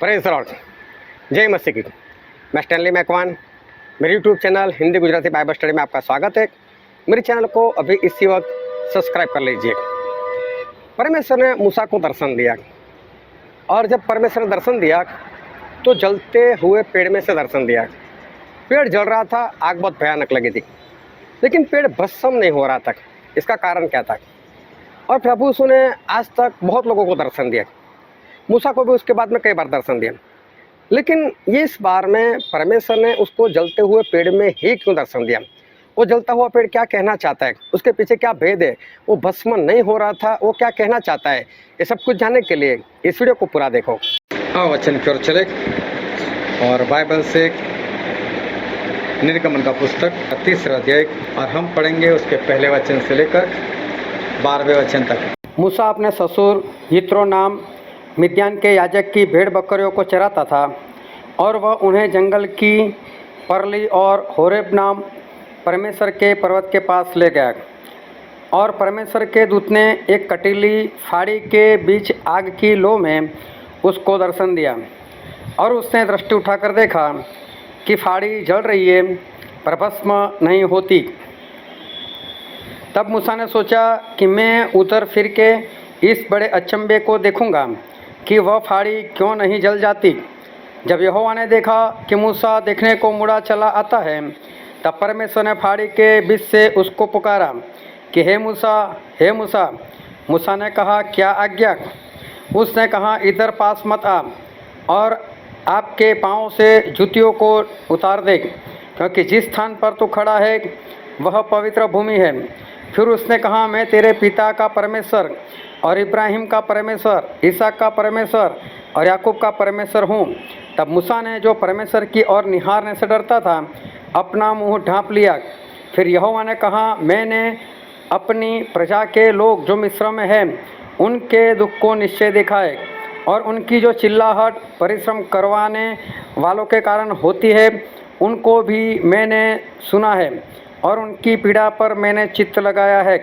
Praise Lord, जय मसीह की। मैं स्टैनली मैकवान, मेरे YouTube channel Hindi Gujarati Bible study में आपका स्वागत है। मेरे चैनल को अभी इसी वक्त सब्सक्राइब कर लीजिए। परमेश्वर ने मूसा को दर्शन दिया, और जब परमेश्वर ने दर्शन दिया तो जलते हुए पेड़ में से दर्शन दिया। पेड़ जल रहा था, आग बहुत भयानक लगी थी, लेकिन पेड़ भस्म नहीं हो रहा था। इसका कारण क्या था? और प्रभु यीशु ने आज तक बहुत लोगों को दर्शन दिया, मूसा को भी उसके बाद में कई बार दर्शन दिया, लेकिन ये इस बार में परमेश्वर ने उसको जलते हुए पेड़ में ही क्यों दर्शन दिया? वो जलता हुआ पेड़ क्या कहना चाहता है, उसके पीछे क्या भेद है, वो भस्म नहीं हो रहा था, वो क्या कहना चाहता है, ये सब कुछ जानने के लिए इस वीडियो को पूरा देखो। हाँ, वचन की ओर चले और बाइबल से निर्गमन का पुस्तक 30वां अध्याय, और हम पढ़ेंगे उसके पहले वचन से लेकर 12वें वचन तक। मूसा अपने ससुर यित्रो नाम मिद्यान के याजक की भेड़ बकरियों को चराता था, और वह उन्हें जंगल की परली और होरेब नाम परमेश्वर के पर्वत के पास ले गया। और परमेश्वर के दूत ने एक कटीली फाड़ी के बीच आग की लो में उसको दर्शन दिया, और उसने दृष्टि उठाकर देखा कि फाड़ी जल रही है पर भस्म नहीं होती। तब मूसा ने सोचा कि मैं उधर फिर के इस बड़े अचंभे को देखूंगा कि वह फाड़ी क्यों नहीं जल जाती। जब यहोवा ने देखा कि मूसा देखने को मुड़ा चला आता है, तब परमेश्वर ने फाड़ी के बीच से उसको पुकारा कि हे मूसा, हे मूसा। मूसा ने कहा, क्या आज्ञा? उसने कहा, इधर पास मत आ, और आपके पाँव से जूतियों को उतार दे, क्योंकि जिस स्थान पर तू खड़ा है वह पवित्र भूमि है। फिर उसने कहा, मैं तेरे पिता का परमेश्वर और इब्राहिम का परमेश्वर, इसहाक का परमेश्वर और याकूब का परमेश्वर हूँ। तब मूसा ने, जो परमेश्वर की ओर निहारने से डरता था, अपना मुंह ढाँप लिया। फिर यहोवा ने कहा, मैंने अपनी प्रजा के लोग जो मिस्र में हैं उनके दुख को निश्चय देखा है, और उनकी जो चिल्लाहट परिश्रम करवाने वालों के कारण होती है उनको भी मैंने सुना है, और उनकी पीड़ा पर मैंने चित्त लगाया है।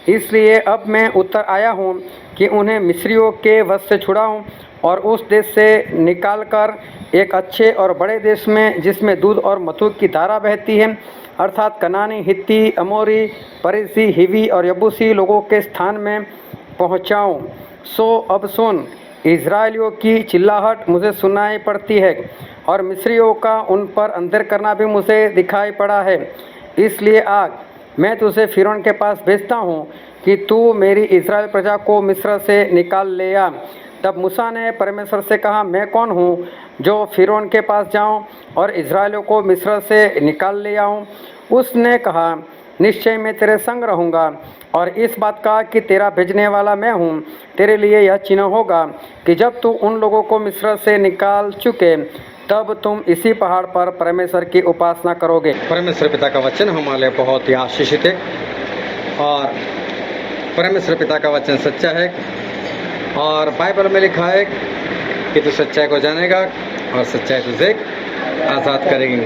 इसलिए अब मैं उतर आया हूँ कि उन्हें मिस्रियों के वश से छुड़ाऊँ और उस देश से निकालकर एक अच्छे और बड़े देश में, जिसमें दूध और मधु की धारा बहती है, अर्थात कनानी, हित्ती, अमोरी, परिसी, हिवी और यबूसी लोगों के स्थान में पहुँचाऊँ। सो अब सुन, इज़राइलियों की चिल्लाहट मुझे सुनाई पड़ती है, और मिस्रियों का उन पर अंधेर करना भी मुझे दिखाई पड़ा है। इसलिए आग, मैं तुझे फिरौन के पास भेजता हूँ कि तू मेरी इज़राइल प्रजा को मिस्र से निकाल ले आ। तब मूसा ने परमेश्वर से कहा, मैं कौन हूँ जो फिरौन के पास जाऊँ और इज़राइलियों को मिस्र से निकाल ले आऊँ? उसने कहा, निश्चय मैं तेरे संग रहूँगा, और इस बात का कि तेरा भेजने वाला मैं हूँ, तेरे लिए यह चिन्ह होगा कि जब तू उन लोगों को मिस्र से निकाल चुके तब तुम इसी पहाड़ पर परमेश्वर की उपासना करोगे। परमेश्वर पिता का वचन हमारे लिए बहुत ही आशीषित है, और परमेश्वर पिता का वचन सच्चा है, और बाइबल में लिखा है कि तू सच्चाई को जानेगा और सच्चाई तुझे आज़ाद करेगी।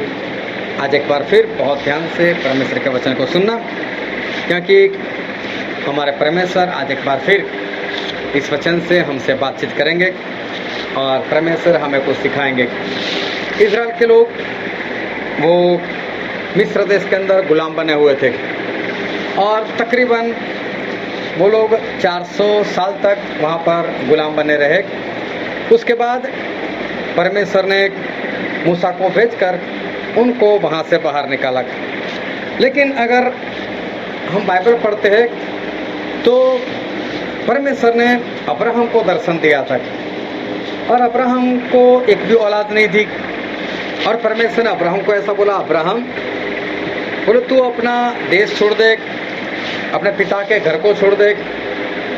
आज एक बार फिर बहुत ध्यान से परमेश्वर के वचन को सुनना, क्योंकि हमारे परमेश्वर आज एक बार फिर इस वचन से हमसे बातचीत करेंगे, और परमेश्वर हमें कुछ सिखाएंगे। इज़राइल के लोग वो मिस्र देश के अंदर गुलाम बने हुए थे, और तकरीबन वो लोग 400 साल तक वहाँ पर गुलाम बने रहे। उसके बाद परमेश्वर ने मूसा को भेजकर उनको वहाँ से बाहर निकाला। लेकिन अगर हम बाइबल पढ़ते हैं तो परमेश्वर ने अब्राहम को दर्शन दिया था, और अब्राहम को एक भी औलाद नहीं थी, और परमेश्वर ने अब्राहम को ऐसा बोला, अब्राहम बोले तू अपना देश छोड़ दे, अपने पिता के घर को छोड़ दे,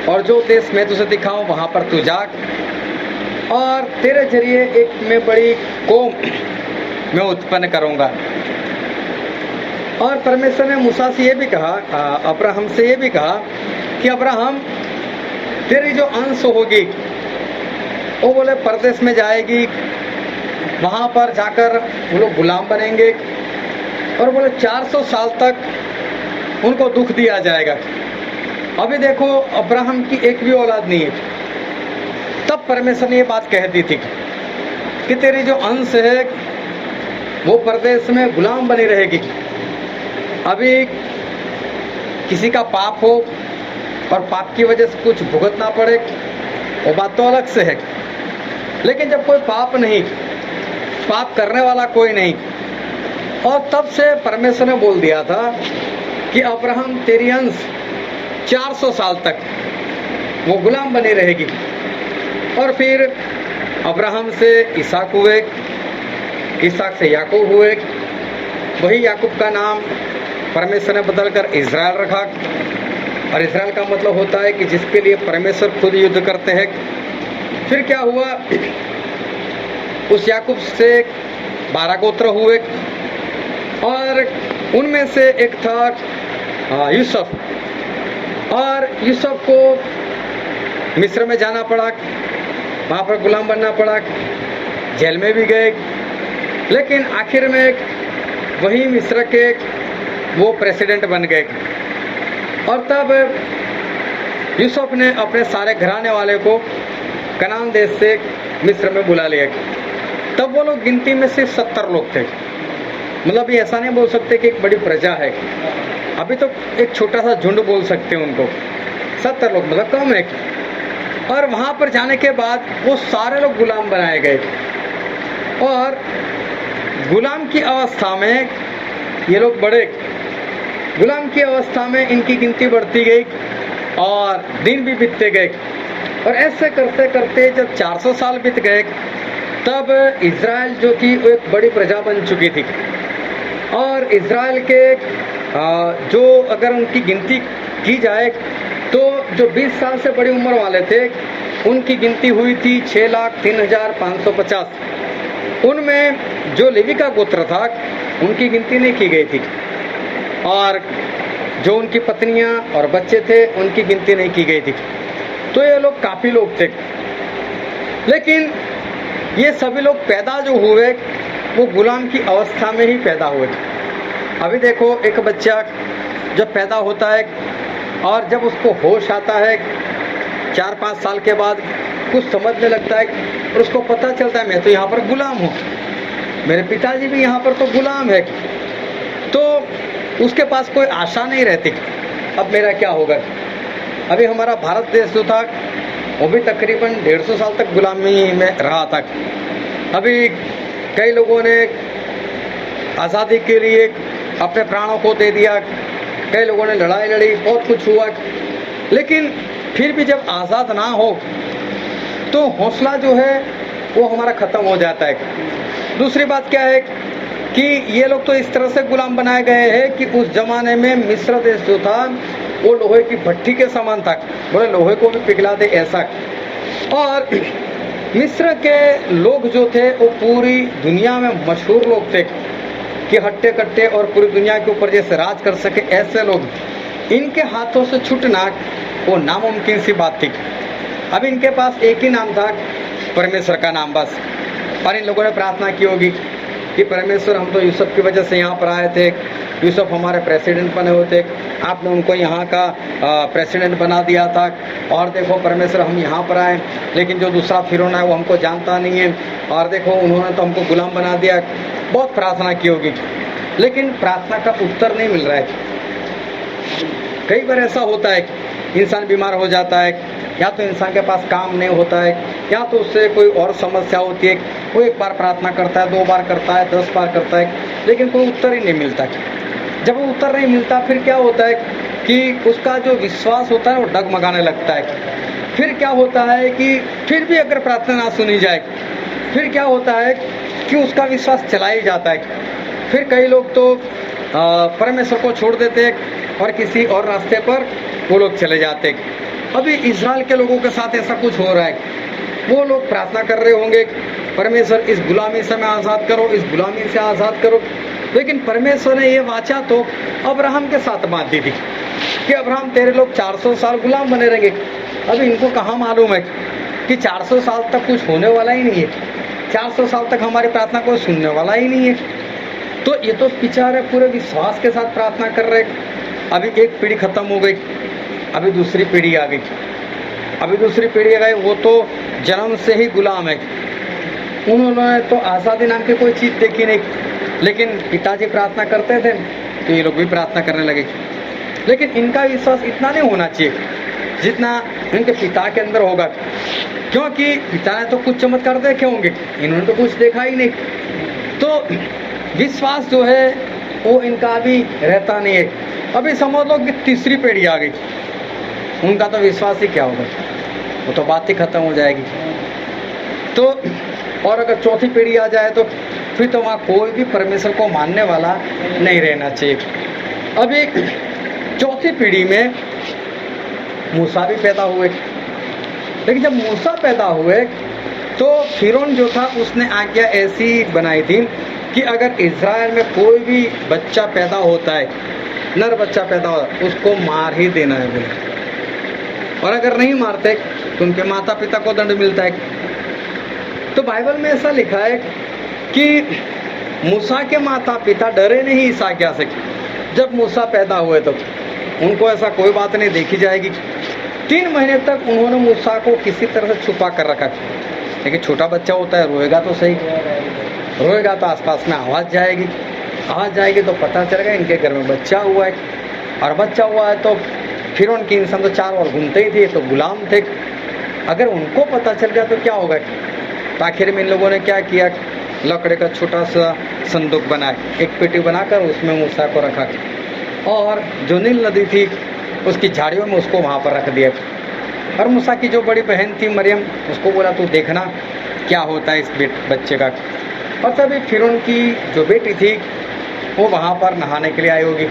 और जो देश मैं तुझे दिखाऊं वहाँ पर तू जा, और तेरे जरिए एक मैं बड़ी कौम मैं उत्पन्न करूँगा। और परमेश्वर ने मूसा से ये भी कहा, अब्राहम से ये भी कहा कि अब्राहम तेरी जो अंश होगी वो बोले परदेश में जाएगी, वहाँ पर जाकर वो लोग गुलाम बनेंगे, और बोले 400 साल तक उनको दुख दिया जाएगा। अभी देखो अब्राहम की एक भी औलाद नहीं है। तब परमेश्वर ने ये बात कह दी थी कि तेरी जो अंश है वो परदेश में गुलाम बनी रहेगी। अभी किसी का पाप हो और पाप की वजह से कुछ भुगतना पड़े, वो बात तो अलग से है। लेकिन जब कोई पाप नहीं, पाप करने वाला कोई नहीं, और तब से परमेश्वर ने बोल दिया था कि अब्राहम तेरी अंश 400 साल तक वो गुलाम बनी रहेगी। और फिर अब्राहम से इसहाक हुए, इसहाक से याकूब हुए, वही याकूब का नाम परमेश्वर ने बदलकर इज़राइल रखा। और इज़राइल का मतलब होता है कि जिसके लिए परमेश्वर खुद युद्ध करते हैं। फिर क्या हुआ, उस याकूब से 12 गोत्र हुए और उनमें से एक था यूसुफ। और यूसुफ को मिस्र में जाना पड़ा, वहाँ पर गुलाम बनना पड़ा, जेल में भी गए, लेकिन आखिर में वही मिस्र के वो प्रेसिडेंट बन गए। और तब यूसुफ ने अपने सारे घराने वाले को कनान देश से मिस्र में बुला लिया। तब वो लोग गिनती में सिर्फ 70 लोग थे। मतलब ये ऐसा नहीं बोल सकते कि एक बड़ी प्रजा है, अभी तो एक छोटा सा झुंड बोल सकते हैं उनको। 70 लोग मतलब कम है। और वहाँ पर जाने के बाद वो सारे लोग गुलाम बनाए गए और गुलाम की अवस्था में ये लोग बढ़े। गुलाम की अवस्था में इनकी गिनती बढ़ती गई और दिन भी बीतते गए। और ऐसे करते करते जब 400 साल बीत गए, तब इज़राइल जो थी वो एक बड़ी प्रजा बन चुकी थी। और इज़राइल के जो अगर उनकी गिनती की जाए तो जो 20 साल से बड़ी उम्र वाले थे उनकी गिनती हुई थी 6,03,550। उनमें जो लेवी का गोत्र था उनकी गिनती नहीं की गई थी, और जो उनकी पत्नियां और बच्चे थे उनकी गिनती नहीं की गई थी। तो ये लोग काफ़ी लोग थे। लेकिन ये सभी लोग पैदा जो हुए वो गुलाम की अवस्था में ही पैदा हुए। अभी देखो, एक बच्चा जब पैदा होता है और जब उसको होश आता है 4-5 साल के बाद, कुछ समझने लगता है और उसको पता चलता है मैं तो यहाँ पर गुलाम हूँ, मेरे पिताजी भी यहाँ पर तो गुलाम है, तो उसके पास कोई आशा नहीं रहती अब मेरा क्या होगा। अभी हमारा भारत देश जो था वो भी तकरीबन 150 साल तक गुलामी में रहा था। अभी कई लोगों ने आज़ादी के लिए अपने प्राणों को दे दिया, कई लोगों ने लड़ाई लड़ी, बहुत कुछ हुआ, लेकिन फिर भी जब आज़ाद ना हो तो हौसला जो है वो हमारा ख़त्म हो जाता है। दूसरी बात क्या है कि ये लोग तो इस तरह से गुलाम बनाए गए हैं कि उस ज़माने में मिस्र देश जो था वो लोहे की भट्टी के समान था, बोले लोहे को भी पिघला दे ऐसा। और मिस्र के लोग जो थे वो पूरी दुनिया में मशहूर लोग थे कि हट्टे कट्टे और पूरी दुनिया के ऊपर जैसे राज कर सके ऐसे लोग। इनके हाथों से छूटना वो नामुमकिन सी बात थी। अब इनके पास एक ही नाम था, परमेश्वर का नाम बस। और इन लोगों ने प्रार्थना की होगी कि परमेश्वर हम तो यूसुफ की वजह से यहाँ पर आए थे, यूसुफ हमारे प्रेसिडेंट बने हुए थे, आपने उनको यहाँ का प्रेसिडेंट बना दिया था, और देखो परमेश्वर हम यहाँ पर आए लेकिन जो दूसरा फिरौन है वो हमको जानता नहीं है, और देखो उन्होंने तो हमको गुलाम बना दिया। बहुत प्रार्थना की होगी, लेकिन प्रार्थना का उत्तर नहीं मिल रहा है। कई बार ऐसा होता है इंसान बीमार हो जाता है, या तो इंसान के पास काम नहीं होता है, या तो उससे कोई और समस्या होती है, वो एक बार प्रार्थना करता है, 2 बार करता है, 10 बार करता है, लेकिन कोई उत्तर ही नहीं मिलता। जब वो उत्तर नहीं मिलता फिर क्या होता है कि उसका जो विश्वास होता है वो डगमगाने लगता है। फिर क्या होता है कि फिर भी अगर प्रार्थना ना सुनी जाए, फिर क्या होता है कि उसका विश्वास चला ही जाता है। फिर कई लोग तो परमेश्वर को छोड़ देते हैं और किसी और रास्ते पर वो लोग चले जाते हैं। अभी इज़राइल के लोगों के साथ ऐसा कुछ हो रहा है। वो लोग प्रार्थना कर रहे होंगे, परमेश्वर इस गुलामी से हमें आज़ाद करो, इस गुलामी से आज़ाद करो, लेकिन परमेश्वर ने ये वाचा तो अब्राहम के साथ बांध दी थी कि अब्राहम तेरे लोग 400 साल गुलाम बने रहेंगे। अभी इनको कहाँ मालूम है कि 400 साल तक कुछ होने वाला ही नहीं है, 400 साल तक हमारी प्रार्थना कोई सुनने वाला ही नहीं है। तो ये तो बेचारे पूरे विश्वास के साथ प्रार्थना कर रहे। अभी एक पीढ़ी खत्म हो गई, अभी दूसरी पीढ़ी आ गई, अभी दूसरी पीढ़ी आ गई, वो तो जन्म से ही गुलाम है। उन्होंने तो आज़ादी नाम की कोई चीज़ देखी नहीं, लेकिन पिताजी प्रार्थना करते थे तो ये लोग भी प्रार्थना करने लगे। लेकिन इनका विश्वास इतना नहीं होना चाहिए जितना इनके पिता के अंदर होगा, क्योंकि पिता ने तो कुछ चमत्कार देखे होंगे, इन्होंने तो कुछ देखा ही नहीं। तो विश्वास जो है वो इनका अभी रहता नहीं है। अभी समझ लो कि तीसरी पीढ़ी आ गई, उनका तो विश्वास ही क्या होगा, वो तो बात ही खत्म हो जाएगी। तो और अगर चौथी पीढ़ी आ जाए तो फिर तो वहाँ कोई भी परमेश्वर को मानने वाला नहीं रहना चाहिए। अभी चौथी पीढ़ी में मूसा भी पैदा हुए, लेकिन जब मूसा पैदा हुए तो फिरौन जो था उसने आज्ञा ऐसी बनाई थी कि अगर इज़राइल में कोई भी बच्चा पैदा होता है, नर बच्चा पैदा होता है, उसको मार ही देना है बोले, और अगर नहीं मारते तो उनके माता पिता को दंड मिलता है। तो बाइबल में ऐसा लिखा है कि मूसा के माता पिता डरे नहीं इस आज्ञा से। जब मूसा पैदा हुए तो उनको ऐसा कोई बात नहीं देखी जाएगी। 3 महीने तक उन्होंने मूसा को किसी तरह से छुपा कर रखा, लेकिन छोटा बच्चा होता है, रोएगा तो सही, रोएगा तो आसपास में आवाज़ जाएगी तो पता चलेगा इनके घर में बच्चा हुआ है। और बच्चा हुआ है तो फिर उनके इंसान तो चारों ओर घूमते ही थे, तो गुलाम थे। अगर उनको पता चल गया तो क्या होगा। तो आखिर में इन लोगों ने क्या किया, लकड़े का छोटा सा संदूक बनाया, एक पेटी बनाकर उसमें मूसा को रखा, और जो नील नदी थी उसकी झाड़ियों में उसको वहाँ पर रख दिया। और मूसा की जो बड़ी बहन थी मरियम, उसको बोला तू देखना क्या होता है इस बच्चे का। और तभी फिर उनकी जो बेटी थी वो वहाँ पर नहाने के लिए आई होगी,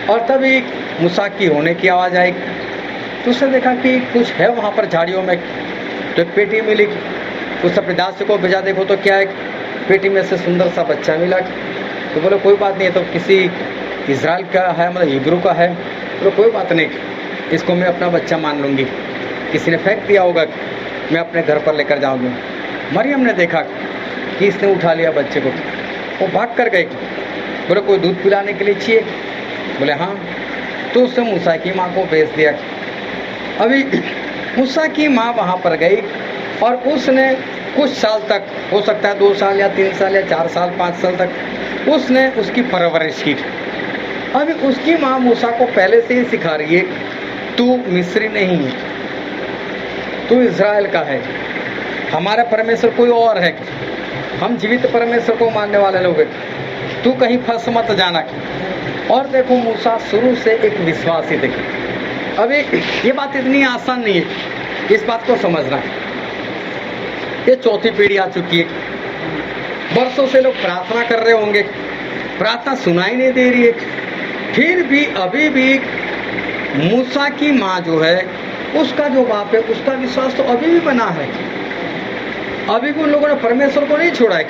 और तभी मूसा की रोने की आवाज़ आई। तो उसने देखा कि कुछ है वहाँ पर झाड़ियों में, तो एक पेटी मिली। उस अपने दास को भेजा, देखो तो क्या है, पेटी में से सुंदर सा बच्चा मिला। तो बोले कोई बात नहीं, तो किसी इज़राइल का है, मतलब हिब्रू का है, तो कोई बात नहीं, इसको मैं अपना बच्चा मान लूँगी। किसी ने फेंक दिया होगा, मैं अपने घर पर लेकर जाऊँगी। मरियम ने देखा कि इसने उठा लिया बच्चे को, वो भाग कर गई। बोले कोई दूध पिलाने के लिए चाहिए, बोले हाँ। तो उसने मूसा की माँ को भेज दिया। अभी मूसा की माँ वहाँ पर गई और उसने कुछ साल तक, हो सकता है 2 साल या 3 साल या 4 साल 5 साल तक उसने उसकी परवरिश की। अभी उसकी माँ मूसा को पहले से ही सिखा रही है, तू मिस्री नहीं है, तू इज़राइल का है, हमारा परमेश्वर कोई और है, हम जीवित परमेश्वर को मानने वाले लोग हैं, तू कहीं फंस मत जाना। और देखो मूसा शुरू से एक विश्वासी थे। अभी ये बात इतनी आसान नहीं है, इस बात को समझना। ये चौथी पीढ़ी आ चुकी है, वर्षों से लोग प्रार्थना कर रहे होंगे, प्रार्थना सुनाई नहीं दे रही है, फिर भी अभी भी मूसा की माँ जो है, उसका जो बाप है, उसका विश्वास तो अभी भी बना है। अभी भी उन लोगों ने परमेश्वर को नहीं छोड़ा है।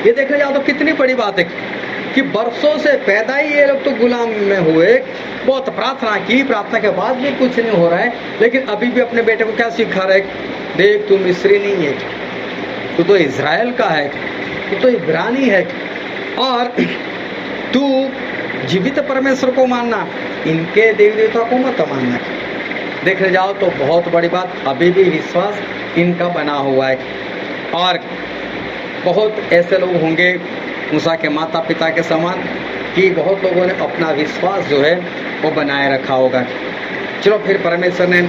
ये देखने जाओ तो कितनी बड़ी बात है कि वर्षों से पैदा ही ये लोग तो गुलाम में हुए, बहुत प्रार्थना की, प्रार्थना के बाद भी कुछ नहीं हो रहा है, लेकिन अभी भी अपने बेटे को क्या सिखा रहे, देख तू मिस्री नहीं है, तू तो इज़राइल का है, तू तो इब्रानी है, और तू जीवित परमेश्वर को मानना, इनके देवी देवता को मत मानना। देखने जाओ तो बहुत बड़ी बात, अभी भी विश्वास इनका बना हुआ है। और बहुत ऐसे लोग होंगे मूसा के माता पिता के समान कि बहुत लोगों ने अपना विश्वास जो है वो बनाए रखा होगा। चलो फिर परमेश्वर ने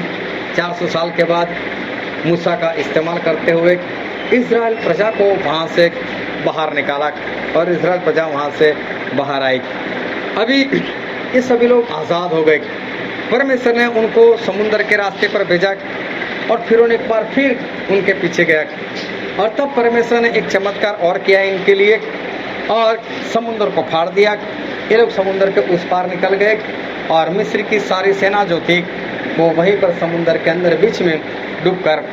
400 साल के बाद मूसा का इस्तेमाल करते हुए इज़राइल प्रजा को वहाँ से बाहर निकाला, और इज़राइल प्रजा वहाँ से बाहर आई। अभी ये सभी लोग आज़ाद हो गए। परमेश्वर ने उनको समुद्र के रास्ते पर भेजा, और फिर उन्हें एक बार फिर उनके पीछे गया, और तब परमेश्वर ने एक चमत्कार और किया इनके लिए, और समुद्र को फाड़ दिया। ये लोग समुद्र के उस पार निकल गए, और मिस्र की सारी सेना जो थी वो वहीं पर समुद्र के अंदर बीच में डूबकर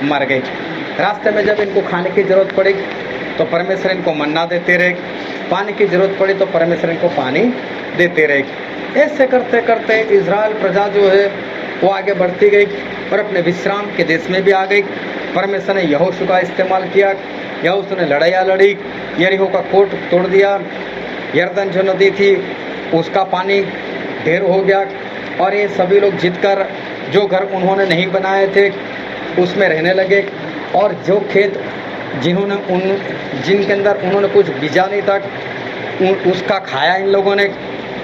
मर गई। रास्ते में जब इनको खाने की ज़रूरत पड़ी तो परमेश्वर इनको मन्ना देते रहे, पानी की ज़रूरत पड़ी तो परमेश्वर इनको पानी देते रहे। ऐसे करते करते इज़राइल प्रजा जो है वो आगे बढ़ती गई, और अपने विश्राम के देश में भी आ गई। परमेश्वर ने यहोशू का इस्तेमाल किया, यहोशू ने लड़ाइयाँ लड़ी, यरीहो का कोट तोड़ दिया, यरदन जो नदी थी उसका पानी ढेर हो गया, और ये सभी लोग जीतकर जो घर उन्होंने नहीं बनाए थे उसमें रहने लगे, और जो खेत जिन्होंने जिनके अंदर उन्होंने कुछ बीजा नहीं था, उसका खाया इन लोगों ने।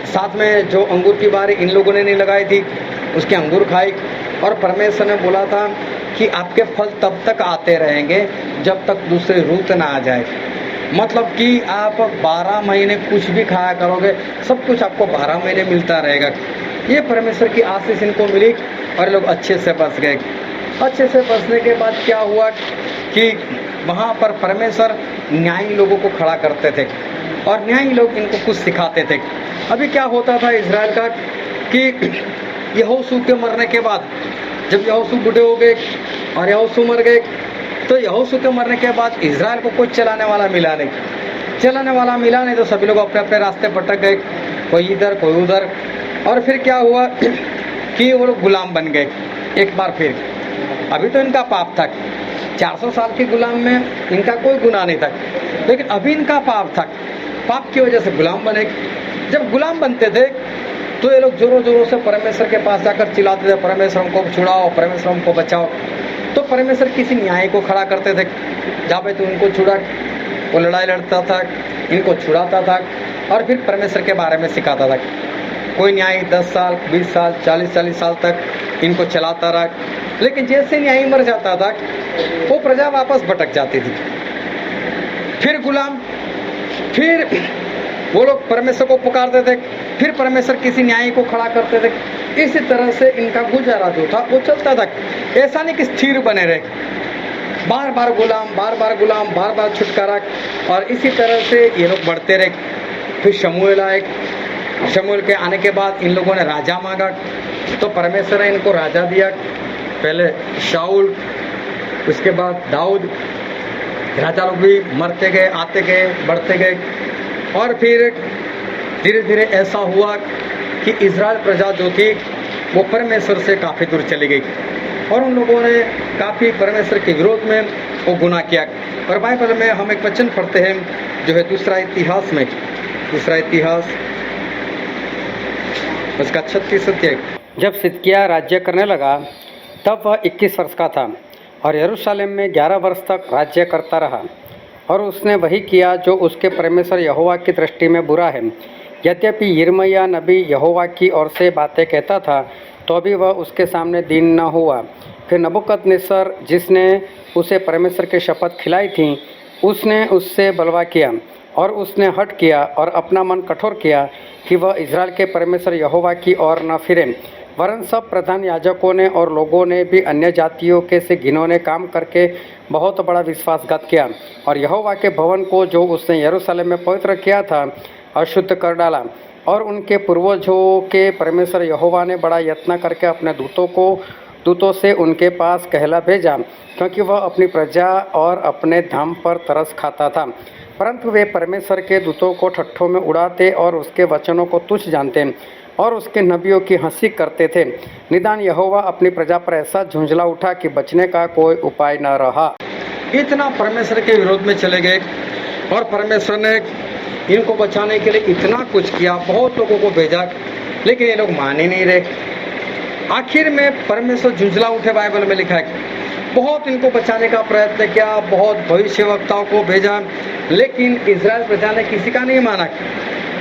साथ में जो अंगूर की बारी इन लोगों ने नहीं लगाई थी, उसके अंगूर खाई। और परमेश्वर ने बोला था कि आपके फल तब तक आते रहेंगे जब तक दूसरी रुत ना आ जाए। मतलब कि आप 12 महीने कुछ भी खाया करोगे, सब कुछ आपको 12 महीने मिलता रहेगा। ये परमेश्वर की आशीष इनको मिली और लोग अच्छे से बच गए। अच्छे से बचने के बाद क्या हुआ कि वहाँ पर परमेश्वर न्यायी लोगों को खड़ा करते थे और न्यायी लोग इनको कुछ सिखाते थे। अभी क्या होता था इजराइल का कि यहोशू के मरने के बाद, जब यहोशू बूढ़े हो गए और यहोशू मर गए, तो यहोशू के मरने के बाद इजराइल को कोई चलाने वाला मिला नहीं। तो सभी लोग अपने अपने रास्ते भटक गए, कोई इधर कोई उधर। और फिर क्या हुआ कि वो लोग गुलाम बन गए एक बार फिर। अभी तो इनका पाप था, 400 साल के गुलाम में इनका कोई गुनाह नहीं था, लेकिन अभी इनका पाप था। पाप की वजह से गुलाम बने। जब गुलाम बनते थे तो ये लोग जोरों जोरों से परमेश्वर के पास जाकर चिल्लाते थे, परमेश्वर हमको छुड़ाओ, परमेश्वर हमको बचाओ। तो परमेश्वर किसी न्याय को खड़ा करते थे, जहाँ पे तो उनको छुड़ा, वो लड़ाई लड़ता था, इनको छुड़ाता था और फिर परमेश्वर के बारे में सिखाता था। कोई न्यायी 10 साल 20 साल 40 साल तक इनको चलाता रहा। लेकिन जैसे न्यायी मर जाता था वो प्रजा वापस भटक जाती थी, फिर गुलाम, फिर वो लोग परमेश्वर को पुकारते थे, फिर परमेश्वर किसी न्यायी को खड़ा करते थे। इसी तरह से इनका गुजारा जो था वो चलता था। ऐसा नहीं कि स्थिर बने रहे, बार बार गुलाम, बार बार छुटकारा। और इसी तरह से ये लोग बढ़ते रहे। फिर शमूएल आए। शमूएल के आने के बाद इन लोगों ने राजा मांगा, तो परमेश्वर ने इनको राजा दिया। पहले शाऊल, उसके बाद दाऊद। राजा लोग भी मरते गए, आते गए, बढ़ते गए। और फिर धीरे धीरे ऐसा हुआ कि इजराइल प्रजा जो थी वो परमेश्वर से काफ़ी दूर चली गई और उन लोगों ने काफ़ी परमेश्वर के विरोध में वो गुनाह किया। और बाइबल में हम एक वचन पढ़ते हैं जो है दूसरा इतिहास में, दूसरा इतिहास उसका 36 अध्याय। जब सिदकिय्याह राज्य करने लगा तब वह 21 वर्ष का था और यरूशलेम में 11 वर्ष तक राज्य करता रहा। और उसने वही किया जो उसके परमेश्वर यहोवा की दृष्टि में बुरा है। यद्यपि यिर्मयाह नबी यहोवा की ओर से बातें कहता था तो भी वह उसके सामने दीन न हुआ। फिर नबूकदनेस्सर, जिसने उसे परमेश्वर की शपथ खिलाई थी, उसने उससे बलवा किया और उसने हठ किया और अपना मन कठोर किया कि वह इजराइल के परमेश्वर यहोवा की ओर न फिरे। वरन सब प्रधान याजकों ने और लोगों ने भी अन्य जातियों के से घिनौने काम करके बहुत बड़ा विश्वासघात किया और यहोवा के भवन को जो उसने यरूशलेम में पवित्र किया था अशुद्ध कर डाला। और उनके पूर्वजों के परमेश्वर यहोवा ने बड़ा यत्न करके अपने दूतों से उनके पास कहला भेजा, क्योंकि वह अपनी प्रजा और अपने धाम पर तरस खाता था। परंतु वे परमेश्वर के दूतों को ठट्ठों में उड़ाते और उसके वचनों को तुच्छ जानते और उसके नबियों की हंसी करते थे। निदान यहोवा अपनी प्रजा पर ऐसा झुंझला उठा कि बचने का कोई उपाय न रहा। इतना परमेश्वर के विरोध में चले गए और परमेश्वर ने इनको बचाने के लिए इतना कुछ किया, बहुत लोगों को भेजा, लेकिन ये लोग मान ही नहीं रहे। आखिर में परमेश्वर झुंझला उठे, बाइबल में लिखा है। बहुत इनको बचाने का प्रयत्न किया, बहुत भविष्यवक्ताओं को भेजा, लेकिन इजराइल प्रजा ने किसी का नहीं माना।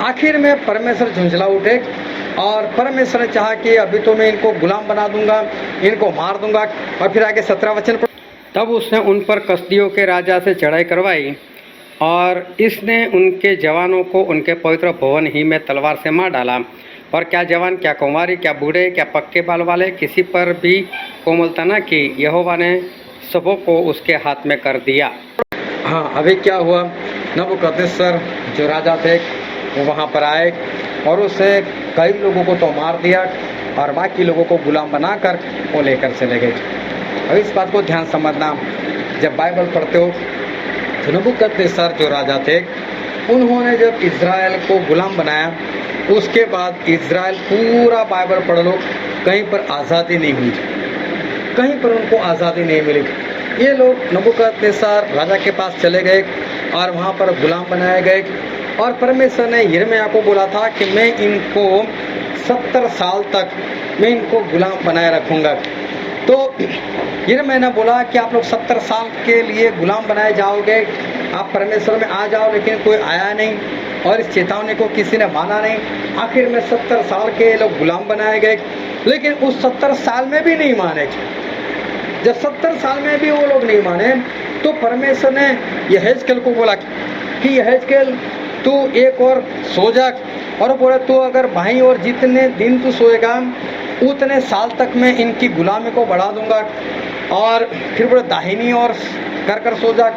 आखिर में परमेश्वर झुंझला उठे और परमेश्वर ने चाहा कि अभी तो मैं इनको गुलाम बना दूंगा, इनको मार दूंगा। और फिर आगे 17 वचन पर, तब उसने उन पर कसदियों के राजा से चढ़ाई करवाई और इसने उनके जवानों को उनके पवित्र भवन ही में तलवार से मार डाला। और क्या जवान, क्या कुंवारी, क्या बूढ़े, क्या पक्के बाल वाले, किसी पर भी कोमलता न की। यहोवा ने सबों को उसके हाथ में कर दिया। हाँ, अभी क्या हुआ, नबूकदनेस्सर जो राजा थे वो वहाँ पर आए और उसने कई लोगों को तो मार दिया और बाकी लोगों को गुलाम बनाकर वो लेकर चले गए। अब इस बात को ध्यान समझना, जब बाइबल पढ़ते हो तो नबूकदनेस्सर जो राजा थे उन्होंने जब इजराइल को गुलाम बनाया, उसके बाद इजराइल पूरा बाइबल पढ़ लो, कहीं पर आज़ादी नहीं हुई, कहीं पर उनको आज़ादी नहीं मिली। ये लोग नबूकदनेस्सर राजा के पास चले गए और वहाँ पर गुलाम बनाए गए। और परमेश्वर ने यिर्मयाह को बोला था कि मैं इनको 70 साल तक मैं इनको गुलाम बनाए रखूँगा। तो ये मैंने बोला कि आप लोग 70 साल के लिए गुलाम बनाए जाओगे, आप परमेश्वर में आ जाओ, लेकिन कोई आया नहीं और इस चेतावनी को किसी ने माना नहीं। आखिर में 70 साल के लोग गुलाम बनाए गए, लेकिन उस 70 साल में भी नहीं माने। जब 70 साल में भी वो लोग नहीं माने तो परमेश्वर ने यहेजकेल को बोला कि यहेजकेल तू एक और सो जा, और बोला तू अगर भाई और जितने दिन तू सोएगा उतने साल तक मैं इनकी गुलामी को बढ़ा दूंगा, और फिर बोले दाहिनी और कर सो जा,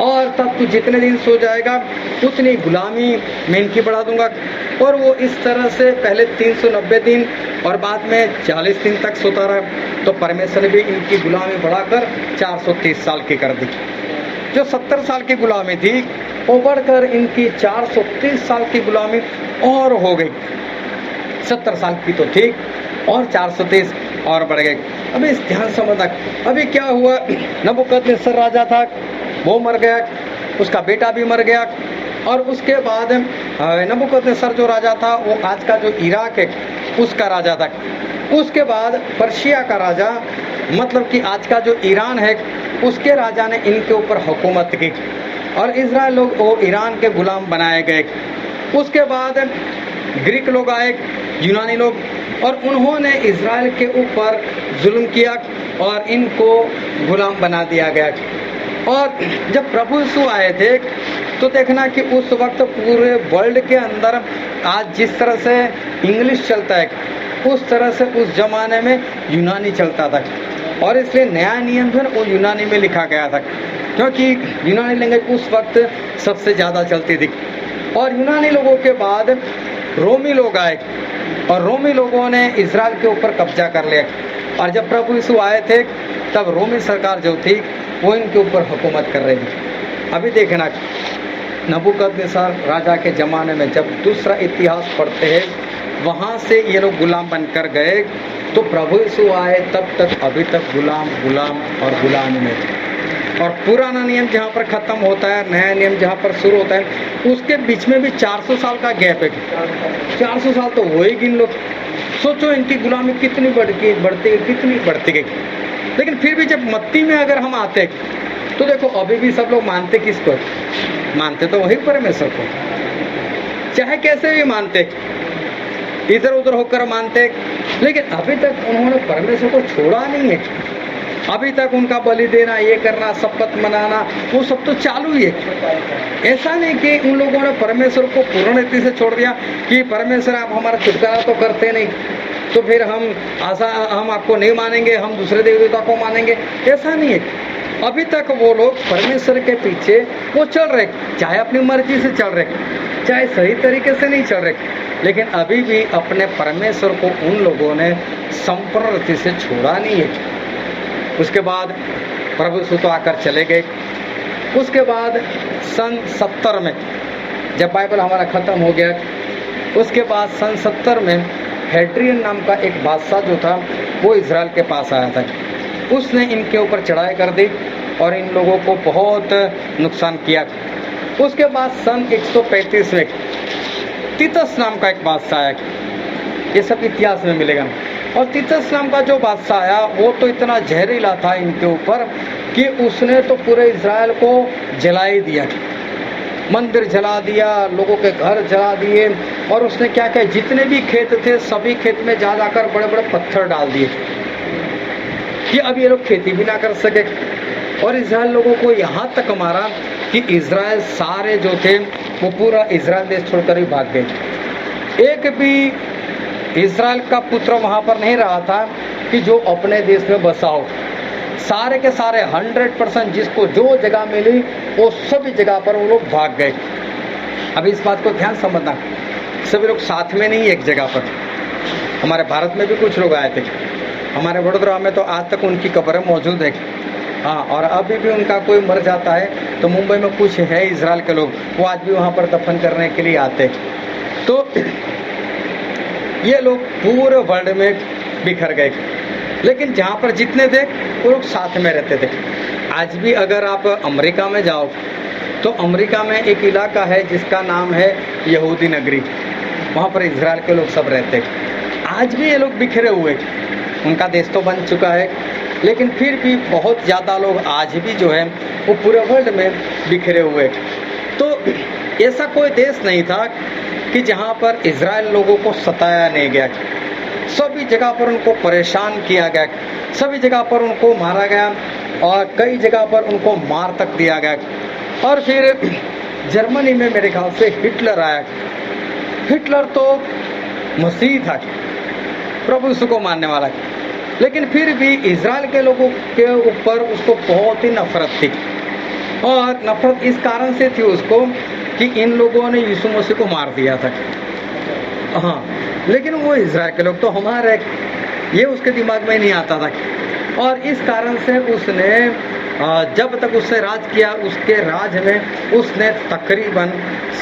और तब तू जितने दिन सो जाएगा उतनी गुलामी मैं इनकी बढ़ा दूंगा। और वो इस तरह से पहले 390 दिन और बाद में 40 दिन तक सोता रहा, तो परमेश्वर ने भी इनकी गुलामी बढ़ाकर 430 साल की कर दी। जो 70 साल की गुलामी थी वो बढ़कर इनकी 430 साल की गुलामी और हो गई। 70 साल की तो थी और 430 और बढ़ गए। अभी इस ध्यान समझना, अभी क्या हुआ, नबूकदनेस्सर राजा था, वो मर गया, उसका बेटा भी मर गया, और उसके बाद नबूकदनेस्सर जो राजा था वो आज का जो इराक है उसका राजा था। उसके बाद पर्शिया का राजा, मतलब कि आज का जो ईरान है, उसके राजा ने इनके ऊपर हुकूमत की और इजराइल लोग वो ईरान के गुलाम बनाए गए। उसके बाद ग्रीक लोग आए, यूनानी लोग, और उन्होंने इजराइल के ऊपर जुल्म किया और इनको गुलाम बना दिया गया। और जब प्रभु यीशु आए थे तो देखना कि उस वक्त पूरे वर्ल्ड के अंदर आज जिस तरह से इंग्लिश चलता है उस तरह से उस जमाने में यूनानी चलता था, और इसलिए नया नियम जो है वो यूनानी में लिखा गया था, क्योंकि यूनानी लैंग्वेज उस वक्त सबसे ज़्यादा चलती थी। और यूनानी लोगों के बाद रोमी लोग आए और रोमी लोगों ने इजराइल के ऊपर कब्जा कर लिया, और जब प्रभु यीशु आए थे तब रोमी सरकार जो थी वो इनके ऊपर हुकूमत कर रही थी। अभी देखना नबूकदनेस्सर राजा के ज़माने में जब दूसरा इतिहास पढ़ते हैं वहाँ से ये लोग गुलाम बनकर गए, तो प्रभु यीशु आए तब तक अभी तक गुलाम और गुलामी में थे। और पुराना नियम जहाँ पर ख़त्म होता है, नया नियम जहाँ पर शुरू होता है, उसके बीच में भी 400 साल का गैप है। 400 साल तो हो ही गिन लो, सोचो इनकी गुलामी कितनी बढ़ती गई। लेकिन फिर भी जब मत्ती में अगर हम आते तो देखो अभी भी सब लोग मानते किसको, मानते तो वही परमेश्वर को, चाहे कैसे भी मानते, इधर उधर होकर मानते, लेकिन अभी तक उन्होंने परमेश्वर को छोड़ा नहीं है। अभी तक उनका बलि देना, ये करना, शपथ मनाना, वो सब तो चालू ही है। ऐसा नहीं कि उन लोगों ने परमेश्वर को पूर्ण रीति से छोड़ दिया कि परमेश्वर आप हमारा छुटकारा तो करते नहीं, तो फिर हम आपको नहीं मानेंगे, हम दूसरे देवी देवता को मानेंगे, ऐसा नहीं है। अभी तक वो लोग परमेश्वर के पीछे वो चल रहे, चाहे अपनी मर्जी से चल रहे, चाहे सही तरीके से नहीं चल रहे, लेकिन अभी भी अपने परमेश्वर को उन लोगों ने संपूर्ण रीति से छोड़ा नहीं है। उसके बाद प्रभु यीशु तो आकर चले गए। उसके बाद सन 70 में जब बाइबल हमारा ख़त्म हो गया, उसके बाद सन 70 में हेड्रियन नाम का एक बादशाह जो था वो इजराइल के पास आया था। उसने इनके ऊपर चढ़ाई कर दी और इन लोगों को बहुत नुकसान किया। उसके बाद सन 135 में तीतस नाम का एक बादशाह आया, ये सब इतिहास में मिलेगा। और तीतस नाम का जो बादशाह आया वो तो इतना जहरीला था इनके ऊपर कि उसने तो पूरे इजराइल को जला ही दिया, मंदिर जला दिया, लोगों के घर जला दिए, और उसने क्या किया, जितने भी खेत थे सभी खेत में जा जाकर बड़े बड़े पत्थर डाल दिए कि अब ये लोग खेती भी ना कर सके। और इजराइल लोगों को यहाँ तक मारा कि इजराइल सारे जो थे वो पूरा इजराइल देश छोड़कर ही भाग गए। एक भी इजराइल का पुत्र वहाँ पर नहीं रहा था कि जो अपने देश में बसा हो। सारे के सारे 100% जिसको जो जगह मिली वो सभी जगह पर वो लोग भाग गए। अब इस बात को ध्यान समझना, सभी लोग साथ में नहीं एक जगह पर। हमारे भारत में भी कुछ लोग आए थे, हमारे वडोदरा में तो आज तक उनकी कब्रें मौजूद है। हाँ, और अभी भी उनका कोई मर जाता है तो मुंबई में कुछ है इजराइल के लोग, वो आज भी वहाँ पर दफन करने के लिए आते। तो ये लोग पूरे वर्ल्ड में बिखर गए, लेकिन जहाँ पर जितने थे वो लोग साथ में रहते थे। आज भी अगर आप अमेरिका में जाओ तो अमेरिका में एक इलाका है जिसका नाम है यहूदी नगरी, वहाँ पर इजराइल के लोग सब रहते। आज भी ये लोग बिखरे हुए, उनका देश तो बन चुका है लेकिन फिर भी बहुत ज़्यादा लोग आज भी जो है वो पूरे वर्ल्ड में बिखरे हुए। तो ऐसा कोई देश नहीं था कि जहाँ पर इज़राइल लोगों को सताया नहीं गया। सभी जगह पर उनको परेशान किया गया, सभी जगह पर उनको मारा गया और कई जगह पर उनको मार तक दिया गया। और फिर जर्मनी में मेरे ख्याल से हिटलर आया। हिटलर तो मसीह था, प्रभु यीशु को मानने वाला, लेकिन फिर भी इज़राइल के लोगों के ऊपर उसको बहुत ही नफरत थी। और नफरत इस कारण से थी उसको कि इन लोगों ने यीशु मसीह को मार दिया था। हाँ, लेकिन वो इज़राइल के लोग तो हमारे, ये उसके दिमाग में नहीं आता था। और इस कारण से उसने जब तक उसने राज किया, उसके राज में उसने तकरीबन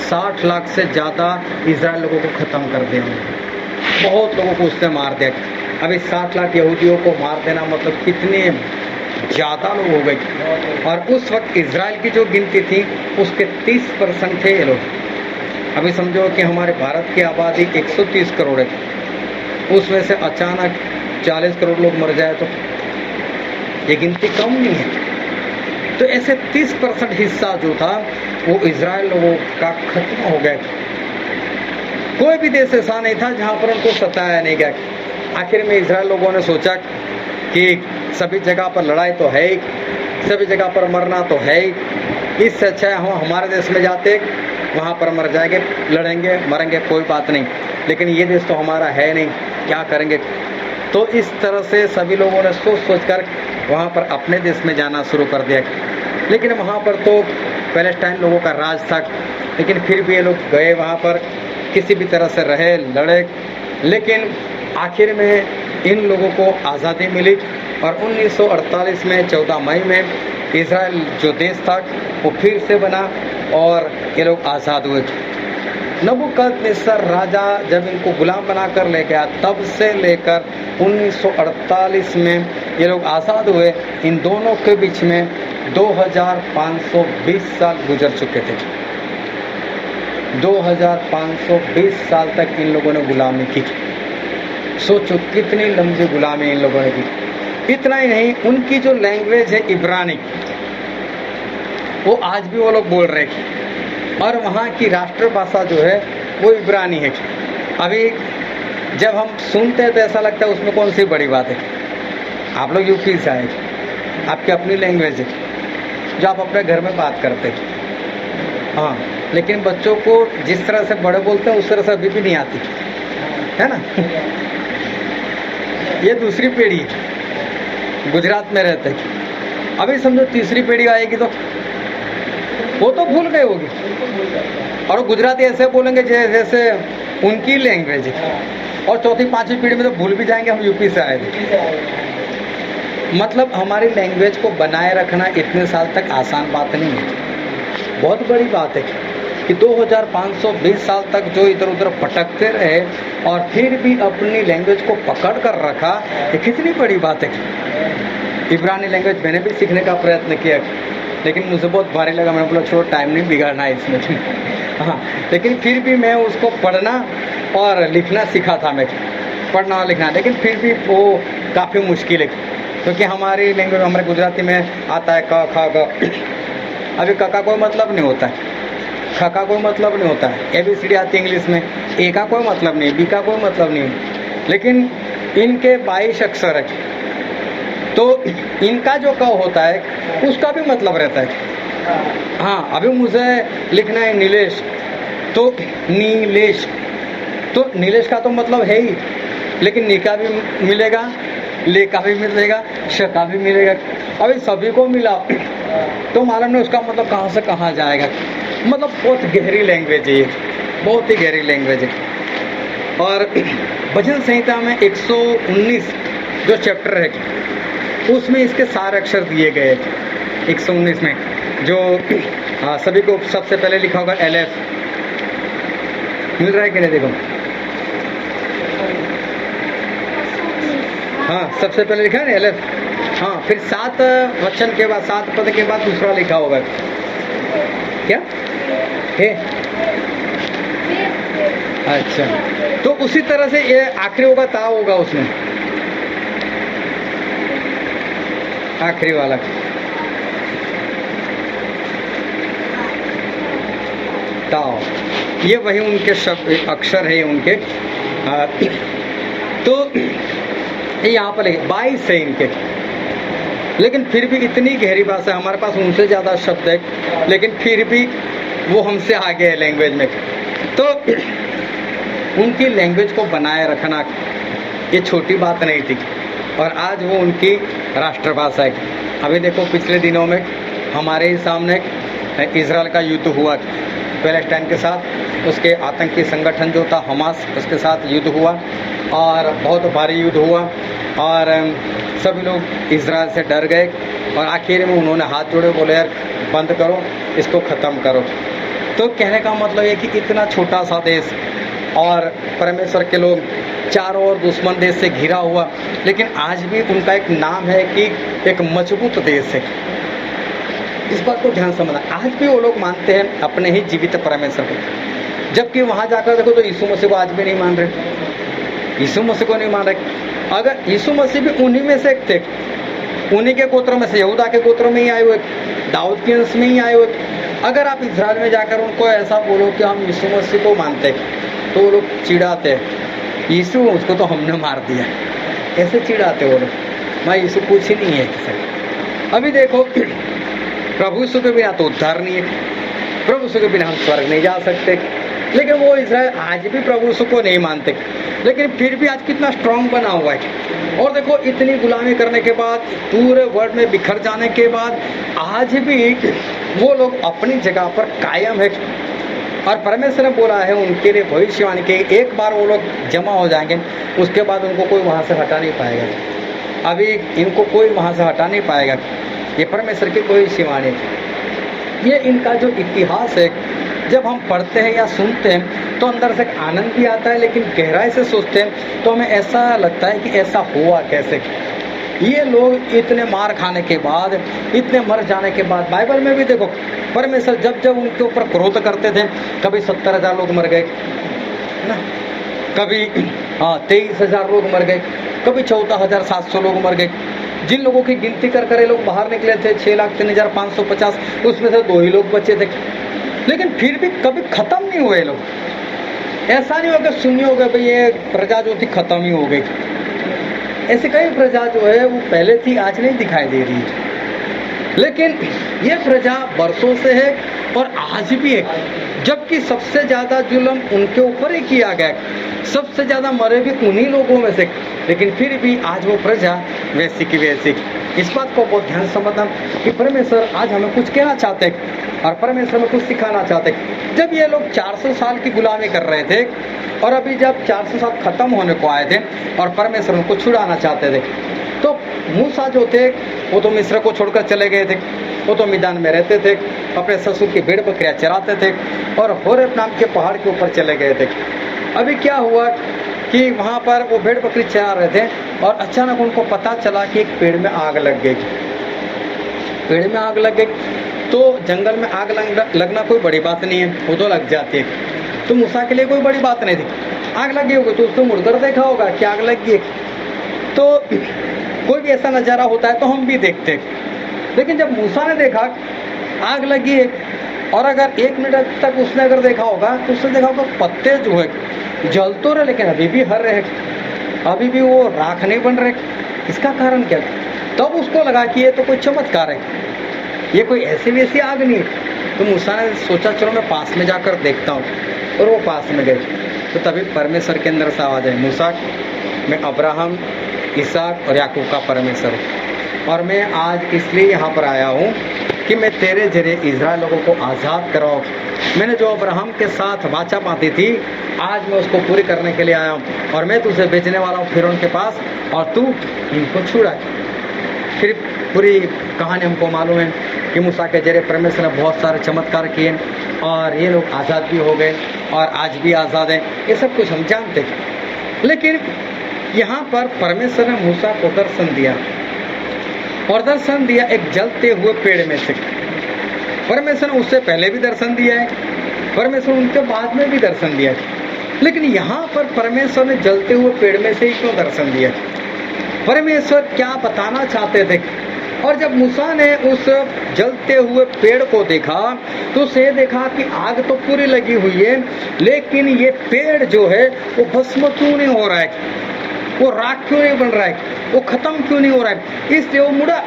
60 लाख से ज़्यादा इज़राइल लोगों को ख़त्म कर दिया। बहुत लोगों को उसने मार दिया। अभी 60 लाख यहूदियों को मार देना मतलब कितने ज़्यादा लोग हो गए। और उस वक्त इज़राइल की जो गिनती थी उसके 30% थे ये लोग। अभी समझो कि हमारे भारत की आबादी 130 करोड़ है, उसमें से अचानक 40 करोड़ लोग मर जाए तो ये गिनती कम नहीं है। तो ऐसे 30% हिस्सा जो था वो इज़राइल लोगों का खत्म हो गया। कोई भी देश ऐसा नहीं था जहाँ पर उनको सताया नहीं गया। आखिर में इज़राइल लोगों ने सोचा कि सभी जगह पर लड़ाई तो है ही, सभी जगह पर मरना तो है ही, इससे अच्छा है हम हमारे देश में जाते, वहाँ पर मर जाएंगे, लड़ेंगे मरेंगे कोई बात नहीं, लेकिन ये देश तो हमारा है नहीं, क्या करेंगे। तो इस तरह से सभी लोगों ने सोच सोच कर वहाँ पर अपने देश में जाना शुरू कर दिया। लेकिन वहाँ पर तो पैलेस्टाइन लोगों का राज था, लेकिन फिर भी ये लोग गए वहाँ पर, किसी भी तरह से रहे, लड़े, लेकिन आखिर में इन लोगों को आज़ादी मिली। और 1948 में 14 मई में इज़राइल जो देश था वो फिर से बना और ये लोग आज़ाद हुए। नबूकदनेस्सर राजा जब इनको गुलाम बनाकर ले गया, तब से लेकर 1948 में ये लोग आज़ाद हुए, इन दोनों के बीच में 2520 साल गुजर चुके थे। 2520 साल तक इन लोगों ने गुलामी की। सोचो कितनी लंबी गुलामी इन लोगों ने की। इतना ही नहीं, उनकी जो लैंग्वेज है इब्रानी, वो आज भी वो लोग बोल रहे हैं, और वहाँ की राष्ट्रभाषा जो है वो इब्रानी है। अभी जब हम सुनते हैं तो ऐसा लगता है उसमें कौन सी बड़ी बात है। आप लोग यूपी से आए, आपकी अपनी लैंग्वेज है जो आप अपने घर में बात करते हैं। हाँ, लेकिन बच्चों को जिस तरह से बड़े बोलते हैं उस तरह से अभी भी नहीं आती है ना। ये दूसरी पीढ़ी गुजरात में रहते हैं, अभी समझो तीसरी पीढ़ी आएगी तो वो तो भूल गए होगी, और गुजराती ऐसे बोलेंगे जैसे उनकी लैंग्वेज है, और चौथी पांचवी पीढ़ी में तो भूल भी जाएंगे हम यूपी से आए थे। मतलब हमारी लैंग्वेज को बनाए रखना इतने साल तक आसान बात नहीं है, बहुत बड़ी बात है कि 2520 साल तक जो इधर उधर भटकते रहे और फिर भी अपनी लैंग्वेज को पकड़ कर रखा, ये कितनी बड़ी बात है। इब्रानी लैंग्वेज मैंने भी सीखने का प्रयत्न किया, लेकिन मुझे बहुत भारी लगा। मैंने बोला छोड़ो, टाइम नहीं बिगाड़ना है इसमें। हाँ, लेकिन फिर भी मैं उसको पढ़ना और लिखना सीखा था, मैं पढ़ना और लिखना, लेकिन फिर भी वो काफ़ी मुश्किल है, क्योंकि हमारी लैंग्वेज, हमारे गुजराती में आता है क ख ग। अभी क का कोई मतलब नहीं होता है, ख का कोई मतलब नहीं होता है, ABCD आती है इंग्लिश में, ए का कोई मतलब नहीं, बी का कोई मतलब नहीं, लेकिन इनके 22 अक्षर है, तो इनका जो क होता है उसका भी मतलब रहता है। हाँ, अभी मुझे लिखना है नीलेश, तो नीलेश, तो नीलेश का तो मतलब है ही, लेकिन नी का भी मिलेगा, ले का भी मिलेगा, श का भी मिलेगा। अभी सभी को मिला तो मालूम नहीं उसका मतलब कहाँ से कहाँ जाएगा। मतलब बहुत गहरी लैंग्वेज है ये, बहुत ही गहरी लैंग्वेज है। और भजन संहिता में 119 जो चैप्टर है उसमें इसके सारे अक्षर दिए गए। 119 में जो सभी को सबसे पहले लिखा होगा LF, मिल रहा है कि नहीं, देखो। हाँ, सबसे पहले लिखा है ना LF। हाँ, फिर 7 वचन के बाद, 7 पद के बाद दूसरा लिखा होगा क्या है। अच्छा, तो उसी तरह से ये आखिरी होगा, ता होगा उसमें। आखिरी वाला। ताओ, ये वही उनके शब्द अक्षर है उनके। तो यहाँ पर 22 है इनके, लेकिन फिर भी इतनी गहरी भाषा, हमारे पास उनसे ज़्यादा शब्द है, लेकिन फिर भी वो हमसे आगे है लैंग्वेज में। तो उनकी लैंग्वेज को बनाए रखना ये छोटी बात नहीं थी, और आज वो उनकी राष्ट्रभाषा है। अभी देखो पिछले दिनों में हमारे ही सामने इजराइल का युद्ध हुआ पैलेस्टाइन के साथ, उसके आतंकी संगठन जो था हमास, उसके साथ युद्ध हुआ और बहुत भारी युद्ध हुआ, और सभी लोग इजराइल से डर गए, और आखिर में उन्होंने हाथ जोड़े, बोले यार बंद करो, इसको ख़त्म करो। तो कहने का मतलब है कि इतना छोटा सा देश और परमेश्वर के लोग चारों ओर दुश्मन देश से घिरा हुआ, लेकिन आज भी उनका एक नाम है कि एक मजबूत देश है। इस बात को ध्यान समझना, आज भी वो लोग मानते हैं अपने ही जीवित परमेश्वर को, जबकि वहाँ जाकर देखो तो यीशु मसीह को आज भी नहीं मान रहे, यीशु मसीह को नहीं मान रहे। अगर यीशु मसीह भी उन्हीं में से एक थे, उन्हीं के गोत्रों में से, यहूदा के गोत्रों में ही आए हुए, दाऊद के अंश में ही आए हुए। अगर आप इजराइल में जाकर उनको ऐसा बोलो कि हम यीशु मसीह को मानते हैं, तो वो लोग चिढ़ाते हैं, यीशु उसको तो हमने मार दिया, ऐसे चिढ़ाते वो लोग, मैं यीशु कुछ ही नहीं है किसी। अभी देखो प्रभु यीशु के बिना तो उद्धार नहीं है, प्रभु यीशु के बिना हम स्वर्ग नहीं जा सकते, लेकिन वो इजराइल आज भी प्रभु यीशु को नहीं मानते, लेकिन फिर भी आज कितना स्ट्रांग बना हुआ है। और देखो इतनी गुलामी करने के बाद, पूरे वर्ल्ड में बिखर जाने के बाद, आज भी वो लोग अपनी जगह पर कायम है। और परमेश्वर ने बोला है उनके लिए भविष्यवाणी के, एक बार वो लोग जमा हो जाएंगे, उसके बाद उनको कोई वहाँ से हटा नहीं पाएगा। अभी इनको कोई वहाँ से हटा नहीं पाएगा, ये परमेश्वर की भविष्यवाणी है। ये इनका जो इतिहास है, जब हम पढ़ते हैं या सुनते हैं तो अंदर से आनंद भी आता है, लेकिन गहराई से सोचते हैं तो हमें ऐसा लगता है कि ऐसा हुआ कैसे। ये लोग इतने मार खाने के बाद, इतने मर जाने के बाद, बाइबल में भी देखो परमेश्वर जब जब उनके ऊपर क्रोध करते थे, कभी 70,000 लोग मर गए ना, कभी 23,000 लोग मर गए, कभी 14,700 लोग मर गए। जिन लोगों की गिनती कर ये लोग बाहर निकले थे 6,03,550, उसमें से 2 ही लोग बचे थे, लेकिन फिर भी कभी खत्म नहीं हुए लोग। ऐसा नहीं होगा सुनिए होगा भाई ये प्रजा जो थी खत्म ही हो गई, ऐसे कई प्रजा जो है वो पहले थी, आज नहीं दिखाई दे रही है, लेकिन ये प्रजा बरसों से है और आज भी है, जबकि सबसे ज़्यादा जुल्म उनके ऊपर ही किया गया, सबसे ज़्यादा मरे भी उन्हीं लोगों में से, लेकिन फिर भी आज वो प्रजा वैसी की वैसी। इस बात को बहुत ध्यान समझना कि परमेश्वर आज हमें कुछ कहना चाहते हैं और परमेश्वर में कुछ सिखाना चाहते हैं। जब ये लोग 400 साल की गुलामी कर रहे थे, और अभी जब 400 साल खत्म होने को आए थे और परमेश्वर उनको छुड़ाना चाहते थे, तो मूसा जो थे वो तो मिस्र को छोड़कर चले गए थे, वो तो मैदान में रहते थे, अपने ससुर की भेड़ बकरियाँ चराते थे और होरेब नाम के पहाड़ के ऊपर चले गए थे। अभी क्या हुआ कि वहाँ पर वो भेड़ बकरी चरा रहे थे और अचानक उनको पता चला कि एक पेड़ में आग लग गई। पेड़ में आग लग गई तो जंगल में आग लगना कोई बड़ी बात नहीं है, वो तो लग जाती है, तो मूसा के लिए कोई बड़ी बात नहीं थी। आग लगी होगी तो उसको मुड़कर देखा होगा कि आग लग गई, तो कोई भी ऐसा नज़ारा होता है तो हम भी देखते हैं। लेकिन जब मूसा ने देखा आग लगी है, और अगर 1 मिनट तक उसने अगर देखा होगा तो उसने देखा होगा पत्ते जो है जल तो रहे लेकिन अभी भी हर रहे, अभी भी वो राख नहीं बन रहे। इसका कारण क्या? तब उसको लगा कि ये तो कोई चमत्कार है, ये कोई ऐसी वैसी आग नहीं। तो मूसा ने सोचा चलो मैं पास में जाकर देखता हूँ, और वो पास में गए। तो तभी परमेश्वर के अंदर से आवाज़ है, मूसा मैं अब्राहम, इसहाक और याकूब का परमेश्वर हूँ, और मैं आज इसलिए यहाँ पर आया हूँ कि मैं तेरे जरिए इजराइल लोगों को आज़ाद कराऊँ। मैंने जो अब्राहम के साथ वाचा बांधी थी, आज मैं उसको पूरी करने के लिए आया हूँ, और मैं तुझे भेजने वाला हूँ फिरौन के पास, और तू इनको छुड़ा। फिर पूरी कहानी हमको मालूम है कि मूसा के जरिए परमेश्वर ने बहुत सारे चमत्कार किए और ये लोग आज़ाद भी हो गए और आज भी आज़ाद हैं। ये सब कुछ हम जानते हैं, लेकिन यहाँ पर परमेश्वर ने मूसा को दर्शन दिया, और दर्शन दिया एक जलते हुए पेड़ में से। परमेश्वर ने उससे पहले भी दर्शन दिया है, परमेश्वर उनके बाद में भी दर्शन दिया है, लेकिन यहाँ पर परमेश्वर ने जलते हुए पेड़ में से ही क्यों दर्शन दिया? परमेश्वर क्या बताना चाहते थे? और जब मूसा ने उस जलते हुए पेड़ को देखा तो उसे देखा कि आग तो पूरी लगी हुई है, लेकिन ये पेड़ जो है वो भस्म क्यों नहीं हो रहा है, वो राख क्यों नहीं बन रहा है, वो खत्म क्यों नहीं हो रहा है, इसलिए वो मुड़ा।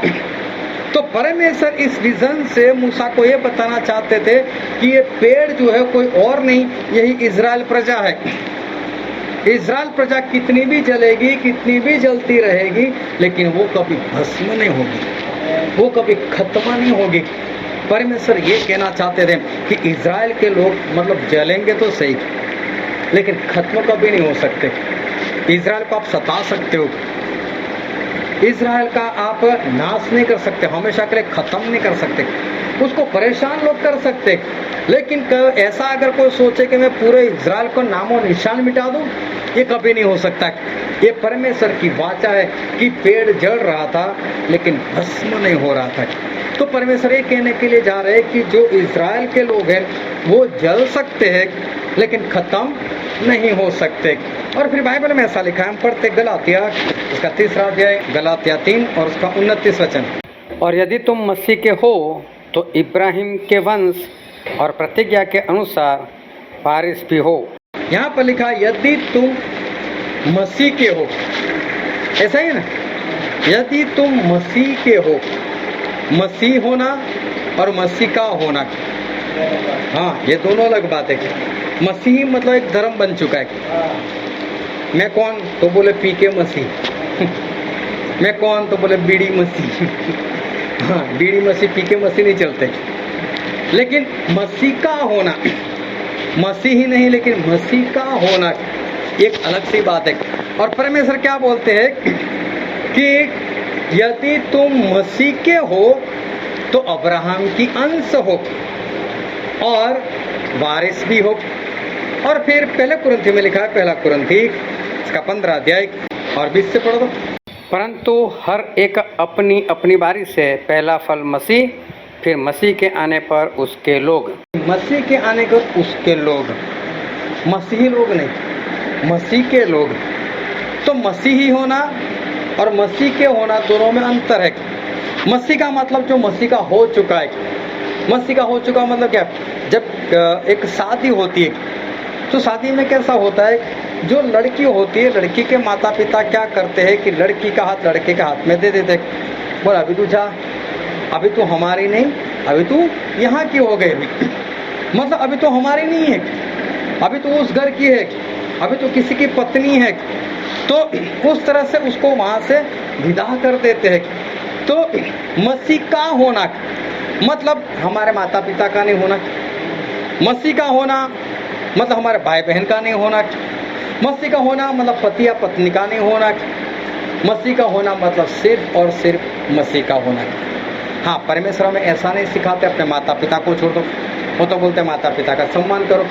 तो परमेश्वर इस विजन से मूसा को ये बताना चाहते थे कि ये पेड़ जो है कोई और नहीं, यही इजराइल प्रजा है। इजराइल प्रजा कितनी भी जलेगी, कितनी भी जलती रहेगी, लेकिन वो कभी भस्म नहीं होगी, वो कभी खत्म नहीं होगी। परमेश्वर ये कहना चाहते थे कि इजराइल के लोग मतलब जलेंगे तो सही, लेकिन खत्म कभी नहीं हो सकते। इजराइल को आप सता सकते हो, इजराइल का आप नाश नहीं कर सकते, हमेशा के लिए खत्म नहीं कर सकते, उसको परेशान लोग कर सकते, लेकिन ऐसा अगर कोई सोचे कि मैं पूरे इजराइल को नामो निशान मिटा दूं, ये कभी नहीं हो सकता। ये परमेश्वर की वाचा है कि पेड़ जल रहा था लेकिन भस्म नहीं हो रहा था। तो परमेश्वर ये कहने के लिए जा रहे हैं कि जो इजराइल के लोग हैं वो जल सकते हैं लेकिन खत्म नहीं हो सकते। और फिर बाइबल में ऐसा लिखा है, हम पढ़ते गलातिया उसका 3 अध्याय, गलातिया 3 और उसका 29 वचन। और यदि तुम मसीह के हो तो इब्राहिम के वंश और प्रतिज्ञा के अनुसार वारिस भी हो। यहाँ पर लिखा यदि तुम मसीह के हो, ऐसा ही ना, यदि तुम मसीह के हो, मसीह होना और मसीह का होना, हाँ ये दोनों अलग बात है। मसीही मतलब एक धर्म बन चुका है। मैं कौन तो बोले पी के मसीह मैं कौन तो बोले बीड़ी मसीह हाँ बीड़ी मसीह पी के मसीह नहीं चलते, लेकिन मसीह का होना, मसीह ही नहीं लेकिन मसीह का होना एक अलग सी बात है। और परमेश्वर क्या बोलते हैं कि यदि तुम मसीह के हो तो अब्राहम की अंश हो और वारिस भी हो। और फिर पहले कुरिन्थी में लिखा है, पहला कुरिन्थी इसका 15 अध्याय और 20 से पढ़ो। परंतु हर एक अपनी अपनी बारी से पहला फल मसीह, फिर मसीह के आने पर उसके लोग। मसीह के आने पर उसके लोग, मसीही लोग नहीं, मसीह के लोग। तो मसीही होना और मसीह के होना दोनों में अंतर है। मसीह का मतलब जो मसीह का हो चुका है, मसीह का हो चुका मतलब क्या, जब एक शादी होती है तो शादी में कैसा होता है, जो लड़की होती है, लड़की के माता पिता क्या करते हैं कि लड़की का हाथ लड़के के हाथ में दे देते, बोल अभी तू जा, अभी तू हमारी नहीं, अभी तू यहाँ की हो गई, मतलब अभी तो हमारी नहीं है, अभी तो उस घर की है, अभी तो किसी की पत्नी है। तो उस तरह से उसको वहाँ से विदा कर देते हैं। तो मसीह का होना मतलब हमारे माता पिता का नहीं होना, मसीह का होना मतलब हमारे भाई बहन का नहीं होना, मसीह का होना मतलब पति या पत्नी का नहीं होना, मसीह का होना मतलब सिर्फ और सिर्फ मसीह का होना। हाँ, परमेश्वर में ऐसा नहीं सिखाते अपने माता पिता को छोड़ दो, वो तो बोलते माता पिता का सम्मान करो,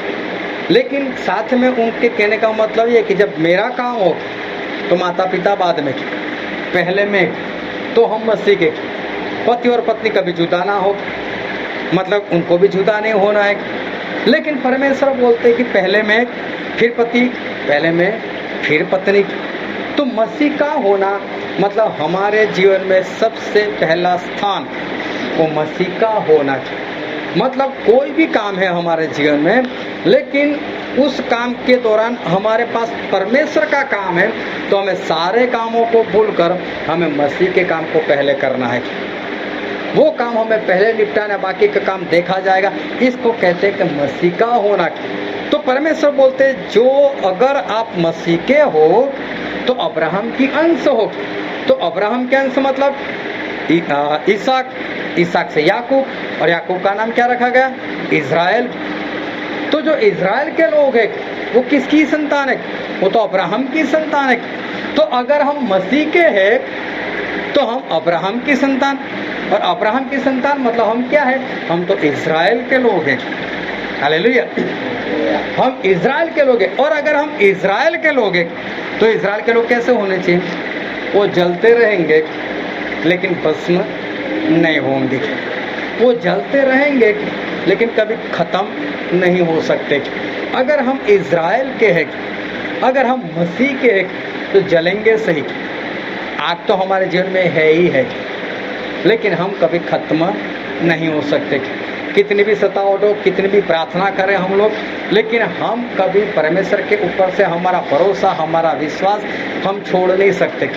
लेकिन साथ में उनके कहने का मतलब ये कि जब मेरा काम हो तो माता पिता बाद में, पहले में तो हम मसीह के, पति और पत्नी कभी जुदा ना हो, मतलब उनको भी जुदा नहीं होना है। लेकिन परमेश्वर बोलते हैं कि पहले में फिर पति, पहले में फिर पत्नी। तो मसीह का होना मतलब हमारे जीवन में सबसे पहला स्थान वो मसीह का होना। मतलब कोई भी काम है हमारे जीवन में, लेकिन उस काम के दौरान हमारे पास परमेश्वर का काम है, तो हमें सारे कामों को भूलकर हमें मसीह के काम को पहले करना है। वो काम हमें पहले निपटाना, बाकी का काम देखा जाएगा। इसको कहते हैं कि मसीह का होना। तो परमेश्वर बोलते हैं जो अगर आप मसीह के हो तो अब्राहम की अंश हो। तो अब्राहम के अंश मतलब इसहाक, इसहाक से याकूब, और याकूब का नाम क्या रखा गया, इजराइल। तो जो इजराइल के लोग हैं वो किसकी संतान है, वो तो अब्राहम की संतान है। तो अगर हम मसीह के हैं तो हम अब्राहम की संतान, और अब्राहम की संतान मतलब हम क्या है, हम तो इजराइल के लोग हैं। हालेलुया, हम इजराइल के लोग हैं। और अगर हम इजराइल के लोग हैं तो इजराइल के लोग कैसे होने चाहिए, वो जलते रहेंगे लेकिन भस्म नहीं होंगे, वो जलते रहेंगे लेकिन कभी खत्म नहीं हो सकते। अगर हम इजराइल के हैं, अगर हम मसीह के हैं तो जलेंगे सही। आग तो हमारे जीवन में है ही है, लेकिन हम कभी खत्म नहीं हो सकते। कितनी भी सतावट हो, कितनी भी प्रार्थना करें हम लोग, लेकिन हम कभी परमेश्वर के ऊपर से हमारा भरोसा, हमारा विश्वास हम छोड़ नहीं सकते।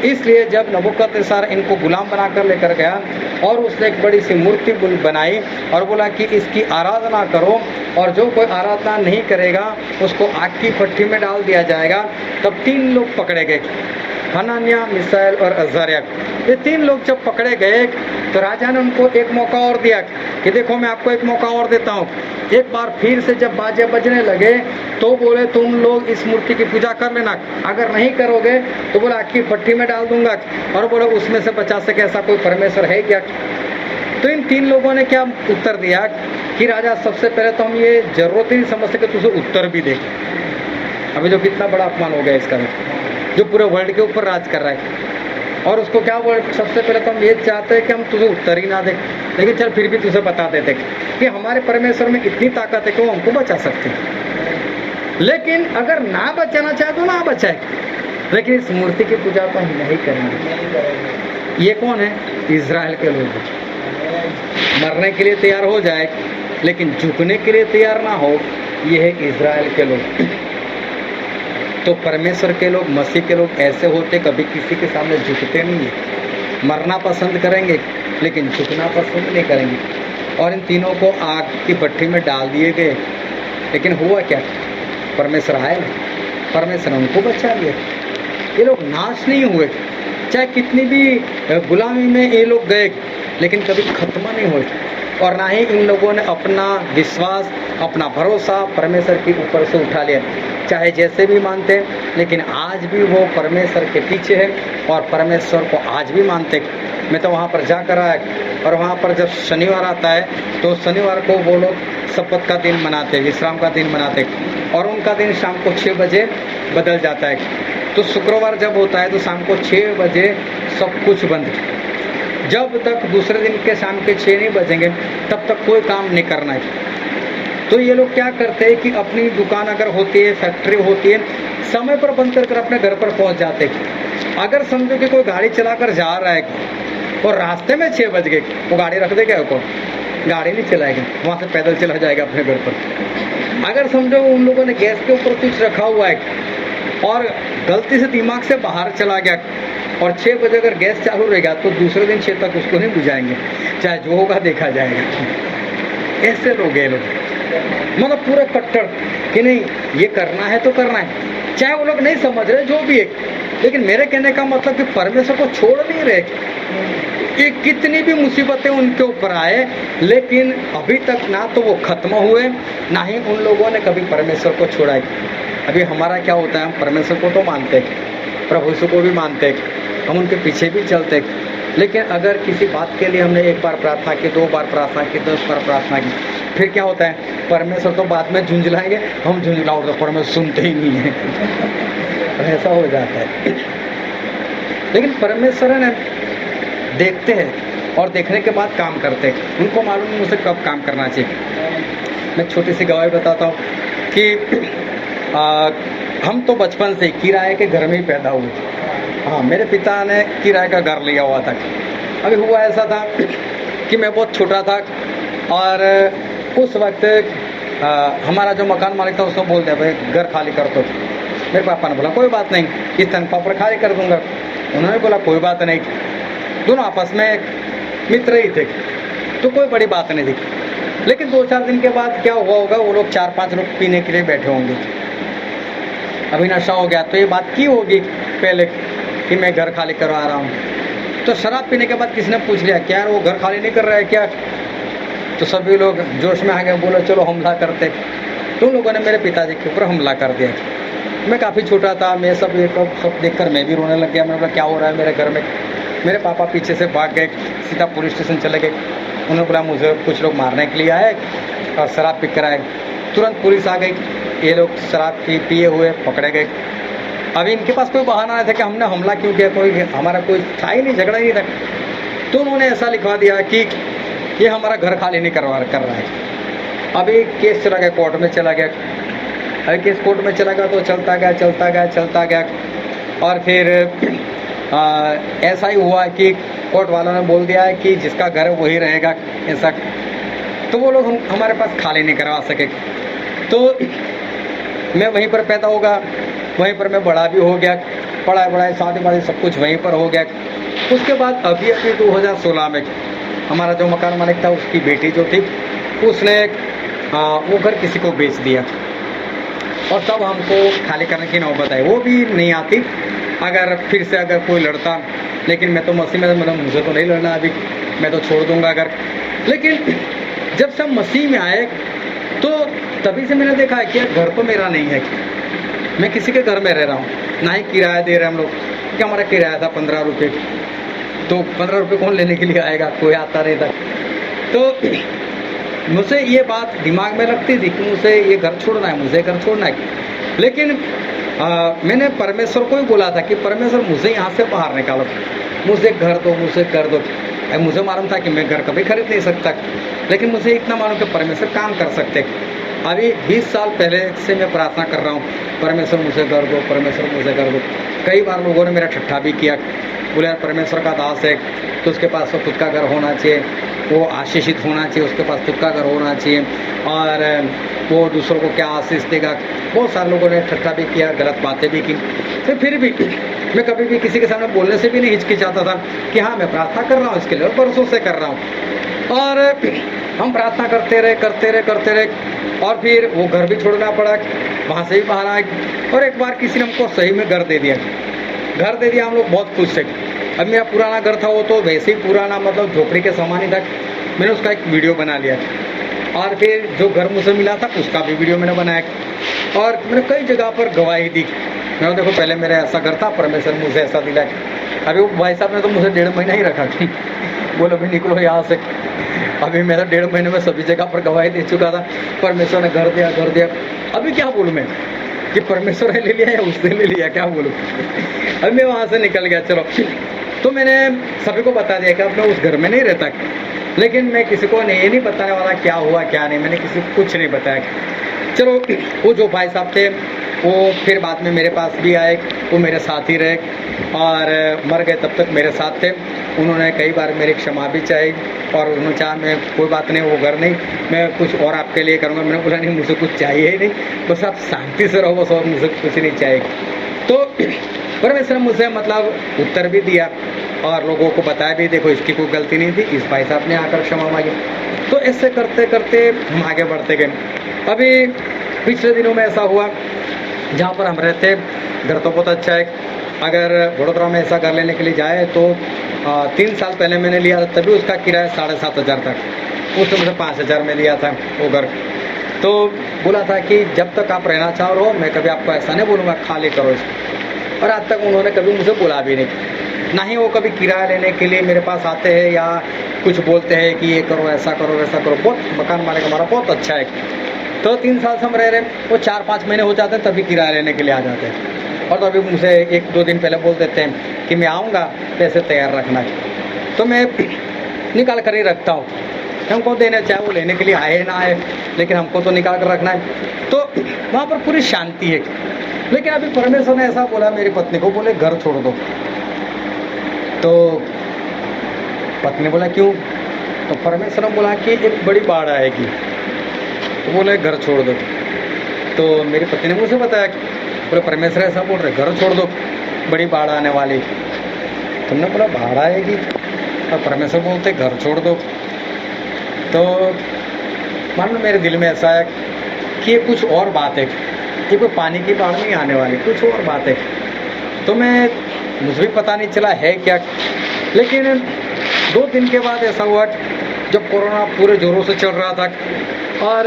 इसलिए जब नबूकदनेस्सर इनको गुलाम बनाकर लेकर गया और उसने एक बड़ी सी मूर्ति बनाई और बोला कि इसकी आराधना करो, और जो कोई आराधना नहीं करेगा उसको आग की भट्ठी में डाल दिया जाएगा, तब 3 लोग पकड़े गए, हनन्याह, मिसाएल और अज़ारिया। ये 3 लोग जब पकड़े गए तो राजा ने उनको एक मौका और दिया कि देखो मैं आपको एक मौका और देता हूँ। एक बार फिर से जब बाजे बजने लगे तो बोले तुम लोग इस मूर्ति की पूजा कर लेना, अगर नहीं करोगे तो बोला आग की भट्ठी में डाल दूंगा, और बोले उसमें से बचा सके ऐसा कोई परमेश्वर है क्या। तो इन 3 लोगों ने क्या उत्तर दिया कि राजा सबसे पहले तो हम ये जरूरत ही नहीं समझते कि तुझे उत्तर भी दे। अभी जो कितना बड़ा अपमान हो गया इसका, जो पूरे वर्ल्ड के ऊपर राज कर रहा है, और उसको क्या बोल, सबसे पहले तो हम ये चाहते हैं कि हम तुझे उत्तर ही ना दें, लेकिन चल फिर भी तुझे बता देते कि हमारे परमेश्वर में इतनी ताकत है कि वो हमको बचा सकते हैं, लेकिन अगर ना बचाना चाहे तो ना बचाए, लेकिन इस मूर्ति की पूजा तो हम नहीं करेंगे। ये कौन है? इजराइल के लोग। मरने के लिए तैयार हो जाए लेकिन झुकने के लिए तैयार ना हो, ये है इजराइल के लोग। तो परमेश्वर के लोग, मसीह के लोग ऐसे होते, कभी किसी के सामने झुकते नहीं है। मरना पसंद करेंगे लेकिन झुकना पसंद नहीं करेंगे। और इन तीनों को आग की भट्ठी में डाल दिए गए, लेकिन हुआ क्या? परमेश्वर आए, परमेश्वर ने उनको बचा लिया। ये लोग नाश नहीं हुए, चाहे कितनी भी गुलामी में ये लोग गए, लेकिन कभी खत्म नहीं हुए। और ना ही इन लोगों ने अपना विश्वास, अपना भरोसा परमेश्वर के ऊपर से उठा लिया, चाहे जैसे भी मानते हैं, लेकिन आज भी वो परमेश्वर के पीछे है और परमेश्वर को आज भी मानते। मैं तो वहाँ पर जाकर आया, और वहाँ पर जब शनिवार आता है तो शनिवार को वो लोग सब्बत का दिन मनाते, विश्राम का दिन मनाते, और उनका दिन शाम को 6 बजे बदल जाता है। तो शुक्रवार जब होता है तो शाम को 6 बजे सब कुछ बंद। जब तक दूसरे दिन के शाम के 6 नहीं बजेंगे तब तक कोई काम नहीं करना है। तो ये लोग क्या करते हैं कि अपनी दुकान अगर होती है, फैक्ट्री होती है, समय पर बंद कर अपने घर पर पहुंच जाते हैं। अगर समझो कि कोई गाड़ी चलाकर जा रहा है और रास्ते में 6 बज गए, वो गाड़ी रख देगा, को गाड़ी नहीं चलाएगा, वहाँ से पैदल चला जाएगा अपने घर पर। अगर समझो उन लोगों ने गैस के ऊपर कुछ रखा हुआ है और गलती से दिमाग से बाहर चला गया, और 6 बजे अगर गैस चालू रहेगा तो दूसरे दिन 6 तक उसको नहीं बुझाएंगे, चाहे जो होगा देखा जाएगा। ऐसे लोग हैं लोग, मतलब पूरे कट्टर कि नहीं ये करना है तो करना है, चाहे वो लोग नहीं समझ रहे जो भी है, लेकिन मेरे कहने का मतलब कि परमेश्वर को छोड़ नहीं रहे। कि कितनी भी मुसीबतें उनके ऊपर आए, लेकिन अभी तक ना तो वो खत्म हुए, ना ही उन लोगों ने कभी परमेश्वर को छोड़ा है। अभी हमारा क्या होता है, हम परमेश्वर को तो मानते हैं, प्रभु यीशु को भी मानते हैं, हम उनके पीछे भी चलते हैं, लेकिन अगर किसी बात के लिए हमने 1 बार प्रार्थना की, 2 बार प्रार्थना की, 10 बार प्रार्थना की, फिर क्या होता है, परमेश्वर तो बाद में झुंझलाएंगे, हम झुंझलाओ तो परमेश्वर सुनते ही नहीं है। ऐसा हो जाता है। लेकिन परमेश्वर है ना, देखते हैं और देखने के बाद काम करते हैं, उनको मालूम नहीं मुझे कब काम करना चाहिए। मैं छोटी सी गवाही बताता हूँ कि हम तो बचपन से किराए के घर में ही पैदा हुए। हाँ, मेरे पिता ने किराए का घर लिया हुआ था। अभी हुआ ऐसा था कि मैं बहुत छोटा था, और उस वक्त हमारा जो मकान मालिक था उसने बोल दिया भाई घर खाली कर दो। मेरे पापा ने बोला कोई बात नहीं, इस तनख्वाह पर खाली कर दूंगा। उन्होंने बोला कोई बात नहीं। दोनों आपस में मित्र ही थे, तो कोई बड़ी बात नहीं थी। लेकिन 2-4 दिन के बाद क्या हुआ होगा, वो लोग 4-5 लोग पीने के लिए बैठे होंगे। अभी नशा हो गया, तो ये बात की होगी पहले कि मैं घर खाली करवा रहा हूँ। तो शराब पीने के बाद किसी ने पूछ लिया क्या वो घर खाली नहीं कर रहा है क्या? तो सभी लोग जोश में आ गए, बोले चलो हमला करते। तो लोगों ने मेरे पिताजी के ऊपर हमला कर दिया। मैं काफ़ी छोटा था, मैं सब देखकर मैं भी रोने लग गया। मैंने बोला क्या हो रहा है मेरे घर में? मेरे पापा पीछे से भाग गए, सीधा पुलिस स्टेशन चले गए। उन्होंने बोला मुझे कुछ लोग मारने के लिए आए और शराब पी कर आए। तुरंत पुलिस आ गई, ये लोग शराब पिए हुए पकड़े गए। अभी इनके पास कोई बहाना नहीं था कि हमने हमला क्यों किया, कोई हमारा कोई था ही नहीं, झगड़ा ही नहीं था। तो उन्होंने ऐसा लिखवा दिया कि ये हमारा घर खाली नहीं कर रहा है। अभी केस चला गया, कोर्ट में चला गया। अभी केस कोर्ट में चला गया तो चलता गया, और फिर ऐसा ही हुआ कि कोर्ट वालों ने बोल दिया है कि जिसका घर है वही रहेगा ऐसा, तो वो लोग हमारे पास खाली नहीं करवा सके। तो मैं वहीं पर पैदा होगा, वहीं पर मैं बड़ा भी हो गया, पढ़ाई शादी वादी सब कुछ वहीं पर हो गया। उसके बाद अभी 2016 में हमारा जो मकान मालिक था उसकी बेटी जो थी उसने वो घर किसी को बेच दिया, और तब हमको खाली करने की नौबत आई। वो भी नहीं आती अगर फिर से अगर कोई लड़ता, लेकिन मैं तो मसीह में, मतलब मुझे तो नहीं लड़ना अभी, मैं तो छोड़ दूंगा अगर। लेकिन जब से हम मसीह में आए तो तभी से मैंने देखा है कि घर तो मेरा नहीं है, मैं किसी के घर में रह रहा हूँ, ना ही किराया दे रहे हम लोग, कि हमारा किराया था 15 रुपये, तो 15 रुपये कौन लेने के लिए आएगा, कोई आता नहीं था। तो मुझे ये बात दिमाग में रखती थी कि मुझे ये घर छोड़ना है, मुझे घर छोड़ना है। लेकिन मैंने परमेश्वर को ही बोला था कि परमेश्वर मुझे यहाँ से बाहर निकालो, मुझे घर दो, मुझे कर दो। मुझे मालूम था कि मैं घर कभी खरीद नहीं सकता, लेकिन मुझे इतना मालूम कि परमेश्वर काम कर सकते। अभी 20 साल पहले से मैं प्रार्थना कर रहा हूँ, परमेश्वर मुझे कर दो, परमेश्वर मुझे कर दो। कई बार लोगों ने मेरा ठट्ठा भी किया, बोले यार परमेश्वर का दास है तो उसके पास तो खुद का घर होना चाहिए, वो आशीषित होना चाहिए, उसके पास खुद का घर होना चाहिए, और वो दूसरों को क्या आशीष देगा। बहुत सारे लोगों ने ठट्ठा भी किया, गलत बातें भी की। तो फिर भी मैं कभी भी किसी के सामने बोलने से भी नहीं हिचकिचाता था कि हाँ मैं प्रार्थना कर रहा हूँ इसके लिए, और बरसों से कर रहा हूँ। और हम प्रार्थना करते रहे, और फिर वो घर भी छोड़ना पड़ा, वहाँ से भी बाहर आए, और एक बार किसी ने हमको सही में घर दे दिया। हम लोग बहुत खुश थे। अब मेरा पुराना घर था वो तो वैसे ही पुराना, मतलब झोपड़ी के समान ही था। मैंने उसका एक वीडियो बना लिया, और फिर जो घर मुझे मिला था उसका भी वीडियो मैंने बनाया, और मैंने कई जगह पर गवाही दी। मैंने देखो पहले मेरा ऐसा घर था, परमेश्वर मुझे ऐसा दिलाया। अभी वो भाई साहब ने तो मुझे 1.5 महीना ही रखा, बोलो भी निकलो यहाँ से। अभी मेरा 1.5 महीने में सभी जगह पर गवाही दे चुका था, परमेश्वर ने घर दिया। अभी क्या बोलूँ मैं कि परमेश्वर ने ले लिया या उसने ले लिया, क्या बोलूँ। अभी मैं वहाँ से निकल गया। चलो, तो मैंने सभी को बता दिया कि अब मैं उस घर में नहीं रहता, लेकिन मैं किसी को ये नहीं बताने वाला क्या हुआ क्या नहीं, मैंने किसी को कुछ नहीं बताया। चलो, वो जो भाई साहब थे वो फिर बाद में मेरे पास भी आए, वो मेरे साथ ही रहे, और मर गए तब तक मेरे साथ थे। उन्होंने कई बार मेरी क्षमा भी चाही, और उन्होंने चाहा मैं कोई बात नहीं, वो घर नहीं, मैं कुछ और आपके लिए करूँगा। मैंने बोला नहीं, मुझे कुछ चाहिए ही नहीं, बस आप शांति से रहो बस, और मुझे कुछ नहीं चाहिए। तो परमेश्वर मुझे मतलब उत्तर भी दिया, और लोगों को बताया भी, देखो इसकी कोई गलती नहीं थी, इस भाई साहब ने आकर क्षमा मांगी। तो ऐसे करते करते हम आगे बढ़ते गए। अभी पिछले दिनों में ऐसा हुआ, जहाँ पर हम रहते, घर तो बहुत अच्छा है। अगर वडोदरा में ऐसा घर लेने के लिए जाए तो 3 साल पहले मैंने लिया था, तभी उसका किराया 7,500 था। उसने मुझे 5,000 में लिया था वो घर। तो बोला था कि जब तक आप रहना चाह रहे हो, मैं कभी आपको ऐसा नहीं बोलूँगा खाली करो इसको। और आज तक उन्होंने कभी मुझे बोला भी नहीं, ना ही वो कभी किराया लेने के लिए मेरे पास आते हैं या कुछ बोलते हैं कि ये करो, ऐसा करो, वैसा करो। बहुत मकान मालिक हमारा बहुत अच्छा है। तो 3 साल से हम रह रहे, वो 4-5 महीने हो जाते हैं तभी किराया लेने के लिए आ जाते हैं, और तो अभी मुझे 1-2 दिन पहले बोल देते हैं कि मैं आऊँगा, पैसे तैयार रखना है। तो मैं निकाल कर ही रखता हूँ, हमको देने चाहे वो लेने के लिए आए ना आए, लेकिन हमको तो निकाल कर रखना है। तो वहाँ पर पूरी शांति है। लेकिन अभी परमेश्वर ने ऐसा बोला मेरी पत्नी को, बोले घर छोड़ दो। तो पत्नी बोला क्यों? तो परमेश्वर ने बोला कि एक बड़ी बाढ़ आएगी, तो बोले घर छोड़ दो। तो मेरी पत्नी ने मुझे बताया, बोले परमेश्वर ऐसा बोल रहे घर छोड़ दो, बड़ी बाढ़ आने वाली। तुमने बोला बाढ़ आएगी, और परमेश्वर बोलते घर छोड़ दो। तो मान लो मेरे दिल में ऐसा है कि ये कुछ और बात है, कि कोई पानी की बाढ़ नहीं आने वाली, कुछ और बात है। तो मुझे भी पता नहीं चला है क्या। लेकिन 2 दिन के बाद ऐसा हुआ जब कोरोना पूरे जोरों से चल रहा था, और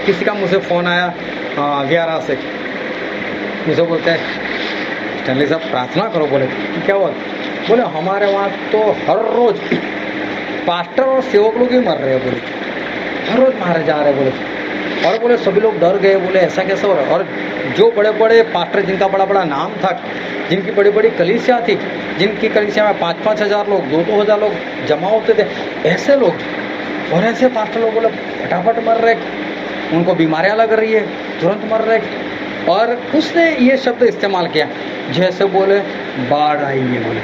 किसी का मुझे फ़ोन आया विहारा से, मुझे बोलते हैं स्टैनली साहब प्रार्थना करो। बोले क्या हुआ? बोले हमारे वहाँ तो हर रोज़ पास्टर और सेवक लोग ही मर रहे हैं, बोले हर रोज़ मारे जा रहे हैं, बोले। और बोले सभी लोग डर गए, बोले ऐसा कैसा हो रहा है। और जो बड़े बड़े पास्टर जिनका बड़ा बड़ा नाम था, जिनकी बड़ी बड़ी कलीसिया थी, जिनकी कलीसिया में 5-5 हज़ार लोग, 2-2 हज़ार लोग जमा होते थे, ऐसे लोग और ऐसे पास्टर लोग बोले फटाफट मर रहे, उनको बीमारियाँ लग रही है, तुरंत मर रहे। और उसने ये शब्द इस्तेमाल किया जैसे बोले बाढ़ आई है, बोले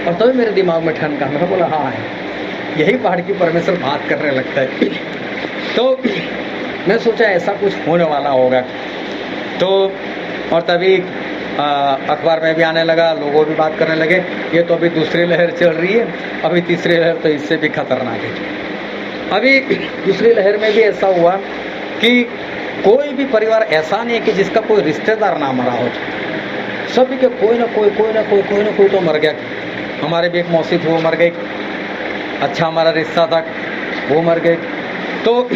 और तभी मेरे दिमाग में ठनका, मैं बोला हाँ है, यही पहाड़ की परमेश्वर बात करने लगता है। तो मैं सोचा ऐसा कुछ होने वाला होगा। तो और तभी अखबार में भी आने लगा, लोगों भी बात करने लगे, ये तो अभी दूसरी लहर चल रही है, अभी तीसरी लहर तो इससे भी खतरनाक है। अभी दूसरी लहर में भी ऐसा हुआ कि कोई भी परिवार ऐसा नहीं है कि जिसका कोई रिश्तेदार ना मरा हो, सभी के कोई ना कोई तो मर गया। हमारे भी एक मौसी थी, वो मर गई, अच्छा हमारा रिश्ता था, वो मर गए। तो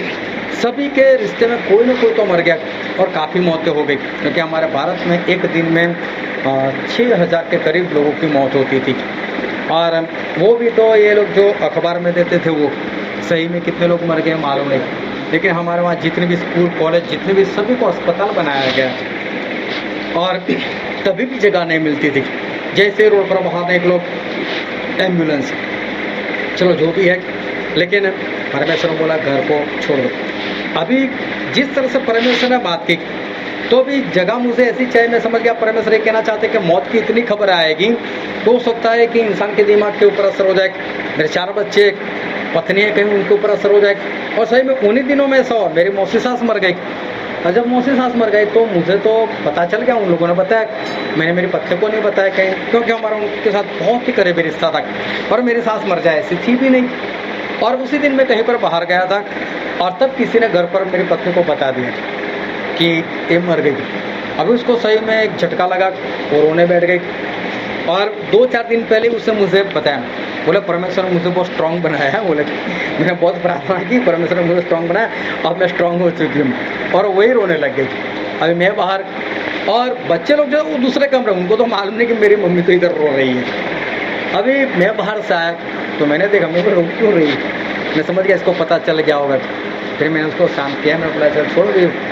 सभी के रिश्ते में कोई ना कोई तो मर गया और काफ़ी मौतें हो गई, क्योंकि हमारे भारत में एक दिन में 6000 के करीब लोगों की मौत होती थी। और वो भी तो ये लोग जो अखबार में देते थे, वो सही में कितने लोग मर गए मालूम नहीं। लेकिन हमारे वहाँ जितने भी स्कूल कॉलेज जितने भी, सभी को अस्पताल बनाया गया और तभी भी जगह नहीं मिलती थी। जैसे रोड पर वहाँ देख लो एम्बुलेंस, चलो जो भी है, लेकिन परमेश्वर ने बोला घर को छोड़ दो। अभी जिस तरह से परमेश्वर ने बात की, तो भी जगह मुझे ऐसी चाहिए। मैं समझ गया परमेश्वर ये कहना चाहते कि मौत की इतनी खबर आएगी तो हो सकता है कि इंसान के दिमाग के ऊपर असर हो जाए। मेरे 4 बच्चे, पत्नी है, कहीं उनके ऊपर असर हो जाए। और सही में उन्हीं दिनों में ऐसा हुआ, मेरी मौसी सास मर गई। और जब मौसी सास मर गई तो मुझे तो पता चल गया, उन लोगों ने बताया, मैंने मेरी पत्नी को नहीं बताया कहीं, क्योंकि हमारा उनके साथ बहुत ही करीबी रिश्ता था। और मेरी सास मर जाए ऐसी थी भी नहीं। और उसी दिन मैं कहीं पर बाहर गया था और तब किसी ने घर पर मेरी पत्नी को बता दिया कि ये मर गई। अभी उसको सही में एक झटका लगा, वो रोने बैठ गई। और 2-4 दिन पहले उसने मुझे बताया, बोले परमेश्वर ने मुझे बहुत स्ट्रांग बनाया है। बोले मैंने बहुत प्रार्थना की, परमेश्वर ने मुझे स्ट्रांग बनाया, अब मैं स्ट्रांग हो चुकी हूँ। और वही रोने लग गई। अभी मैं बाहर, और बच्चे लोग जो वो दूसरे कमरे, उनको तो मालूम नहीं कि मेरी मम्मी तो इधर रो रही है। अभी मैं बाहर से आया तो मैंने देखा, मेरे को रो क्यों रही है। मैं समझ गया इसको पता चल गया होगा। फिर मैंने उसको शांत किया, मैं बोला चल छोड़,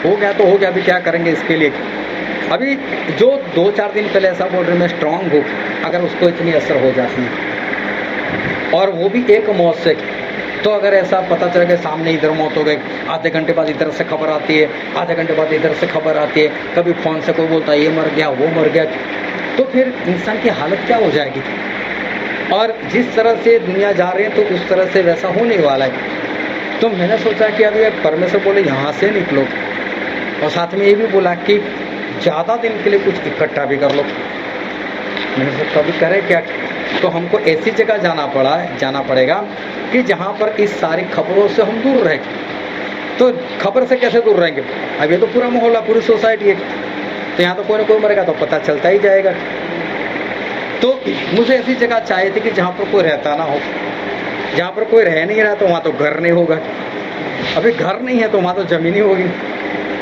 हो गया तो हो गया, अभी क्या करेंगे इसके लिए। अभी जो 2-4 दिन पहले ऐसा बोल रहे मैं स्ट्रांग हूँ, अगर उसको इतनी असर हो जाती है, और वो भी एक मौत से, तो अगर ऐसा पता चल गया सामने इधर मौत हो गई, आधे घंटे बाद इधर से खबर आती है, आधे घंटे बाद इधर से खबर आती है, कभी फ़ोन से कोई बोलता है ये मर गया वो मर गया, तो फिर इंसान की हालत क्या हो जाएगी। और जिस तरह से दुनिया जा रही है तो उस तरह से वैसा होने वाला है। तो मैंने सोचा कि अभी परमेश्वर बोले यहाँ से निकलो, और साथ में ये भी बोला कि ज़्यादा दिन के लिए कुछ इकट्ठा भी कर लो। मैंने सोचा अभी करें क्या। तो हमको ऐसी जगह जाना पड़ेगा कि जहाँ पर इस सारी खबरों से हम दूर रहें। तो खबर से कैसे दूर रहेंगे, अब ये तो पूरा माहौल है, पूरी सोसाइटी है, तो यहाँ तो कोई ना कोई मरेगा तो पता चलता ही जाएगा। तो मुझे ऐसी जगह चाहिए थी कि जहाँ पर कोई रहता ना हो। जहाँ पर कोई रह नहीं रहा तो वहाँ तो घर नहीं होगा, अभी घर नहीं है तो वहाँ तो ज़मीन ही होगी।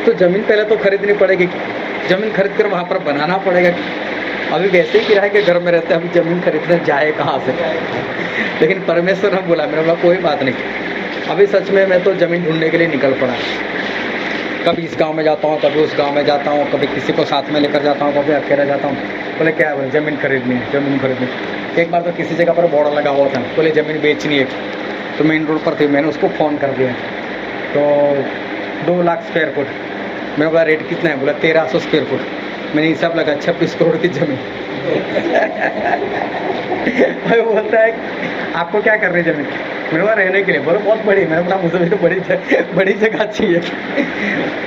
तो ज़मीन पहले तो खरीदनी पड़ेगी, ज़मीन खरीद कर वहाँ पर बनाना पड़ेगा। अभी वैसे ही किराए के घर में रहते हैं, अभी ज़मीन खरीदने जाए कहाँ से। लेकिन परमेश्वर ने बोला, मेरा बोला कोई बात नहीं। अभी सच में मैं तो ज़मीन ढूंढने के लिए निकल पड़ा। कभी इस गांव में जाता हूँ, कभी उस गांव में जाता हूँ, कभी किसी को साथ में लेकर जाता हूँ, कभी अकेला जाता हूँ। बोले क्या बोले, ज़मीन खरीदनी है, ज़मीन खरीदनी। एक बार तो किसी जगह पर बोर्ड लगा हुआ था, बोले ज़मीन बेचनी है, तो मेन रोड पर थी। मैंने उसको फ़ोन कर दिया, तो 2 लाख स्क्वायर फुट। मैंने बोला रेट कितना है, बोला 1300 स्क्वायर फुट। मैंने हिसाब लगा 26 करोड़ की ज़मीन। वो बोलता है आपको क्या कर रही है ज़मीन। मैंने बोला रहने के लिए। बोलो बहुत बड़ी। मैंने बोला मुझे भी तो बड़ी जगह चाहिए।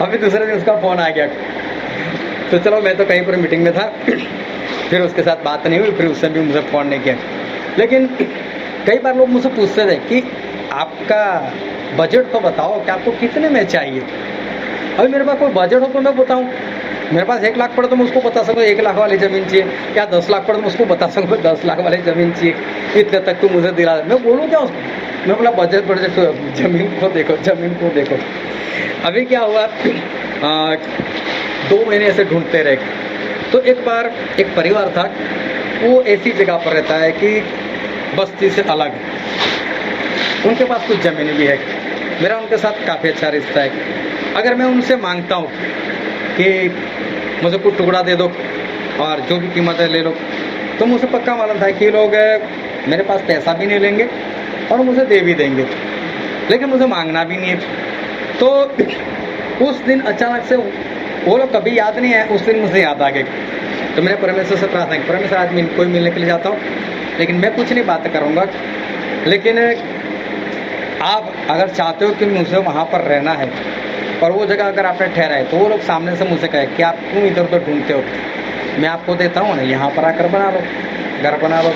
अभी दूसरे दिन उसका फ़ोन आ गया, तो चलो मैं तो कहीं पर मीटिंग में था, फिर उसके साथ बात नहीं हुई, फिर उसने भी मुझे फ़ोन नहीं किया। लेकिन कई बार लोग मुझसे पूछते थे कि आपका बजट तो बताओ कि आपको कितने में चाहिए। अभी मेरे पास कोई बजट हो तो मैं बताऊं। मेरे पास 1 लाख पड़े तो मैं उसको बता सकूँ 1 लाख वाली ज़मीन चाहिए, या 10 लाख पड़े तो मैं उसको बता सकूँ 10 लाख वाली ज़मीन चाहिए, इतने तक तू मुझे दिला। मैं बोलूँ क्या उसको, मैं बोला बजट ज़मीन को देखो। अभी क्या हुआ, 2 महीने ऐसे ढूंढते रहे। तो एक बार एक परिवार था, वो ऐसी जगह पर रहता है कि बस्ती से अलग, उनके पास कुछ ज़मीन भी है। मेरा उनके साथ काफ़ी अच्छा रिश्ता है। अगर मैं उनसे मांगता हूँ कि मुझे कुछ टुकड़ा दे दो और जो भी कीमत है ले लो, तो मुझे पक्का मालूम था कि लोग मेरे पास पैसा भी नहीं लेंगे और मुझे दे भी देंगे, लेकिन मुझे मांगना भी नहीं है। तो उस दिन अचानक से वो लोग कभी याद नहीं है, उस दिन मुझे याद आ गई। तो मैंने परमेश्वर से प्रार्थना की, परमेश्वर आज मैं कोई मिलने के लिए जाता हूँ, लेकिन मैं कुछ नहीं बात करूँगा। लेकिन आप अगर चाहते हो कि मुझे वहाँ पर रहना है और वो जगह अगर आपने ठहरा है, तो वो लोग सामने से मुझसे कहे कि आप क्यों इधर उधर ढूंढते हो, मैं आपको देता हूँ ना, यहाँ पर आकर बना लो, घर बना लो।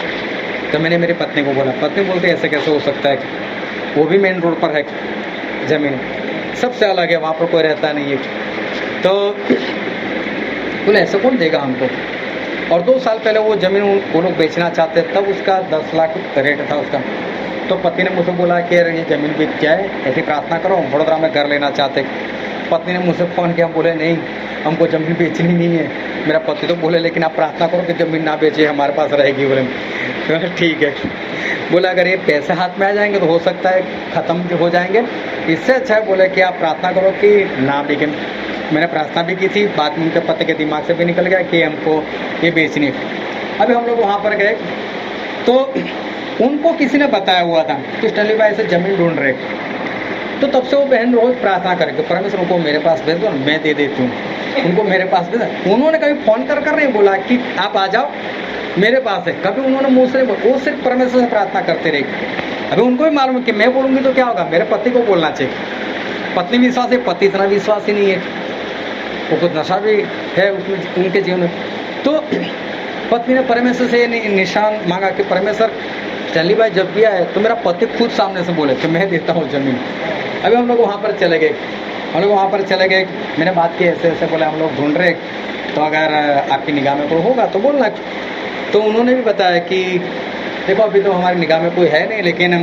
तो मैंने मेरी पत्नी को बोला, पत्नी बोलती ऐसे कैसे हो सकता है, वो भी मेन रोड पर है ज़मीन, सबसे अलग है, वहाँ पर कोई रहता नहीं है। तो बोले ऐसे कौन देगा हमको। और 2 साल पहले वो ज़मीन वो लोग बेचना चाहते, तब उसका 10 लाख रेट था उसका। तो पति ने मुझसे बोला कि अरे ये ज़मीन बिक जाए, ऐसी प्रार्थना करो, वडोदरा में घर लेना चाहते। पत्नी ने मुझसे फ़ोन किया, बोले नहीं हमको ज़मीन बेचनी नहीं है। मेरा पति तो बोले लेकिन आप प्रार्थना करो कि ज़मीन ना बेचे, हमारे पास रहेगी। बोले तो ठीक है। बोला अगर ये पैसे हाथ में आ जाएंगे तो हो सकता है ख़त्म हो जाएंगे, इससे अच्छा है बोले कि आप प्रार्थना करो कि ना बिके। मैंने प्रार्थना भी की थी, बाद में उनके पति के दिमाग से भी निकल गया कि हमको ये बेचनी है। अभी हम लोग वहाँ पर गए तो उनको किसी ने बताया हुआ था कि स्टैनली भाई से ज़मीन ढूंढ रहे, तो तब से वो बहन रोज़ प्रार्थना करेंगे, परमेश्वर को मेरे पास भेज दो, मैं दे देती हूँ, उनको मेरे पास भेज दो। उन्होंने कभी फ़ोन कर नहीं बोला कि आप आ जाओ मेरे पास है, कभी उन्होंने मुँह से, वो सिर्फ परमेश्वर से प्रार्थना करते रहे। अभी उनको भी मालूम है कि मैं बोलूँगी तो क्या होगा, मेरे पति को बोलना चाहिए। पत्नी विश्वास है, पति इतना विश्वास ही नहीं है, वो कुछ नशा भी है उसमें उनके जीवन में। तो पत्नी ने परमेश्वर से निशान मांगा कि परमेश्वर स्टैनली भाई जब भी आए तो मेरा पति खुद सामने से बोले कि मैं देता हूँ ज़मीन। अभी हम लोग वहाँ पर चले गए, मैंने बात की ऐसे ऐसे, बोले हम लोग ढूंढ रहे, तो अगर आपकी निगाह में कोई होगा तो बोलना। तो उन्होंने भी बताया कि देखो अभी तो हमारी निगाह में कोई है नहीं, लेकिन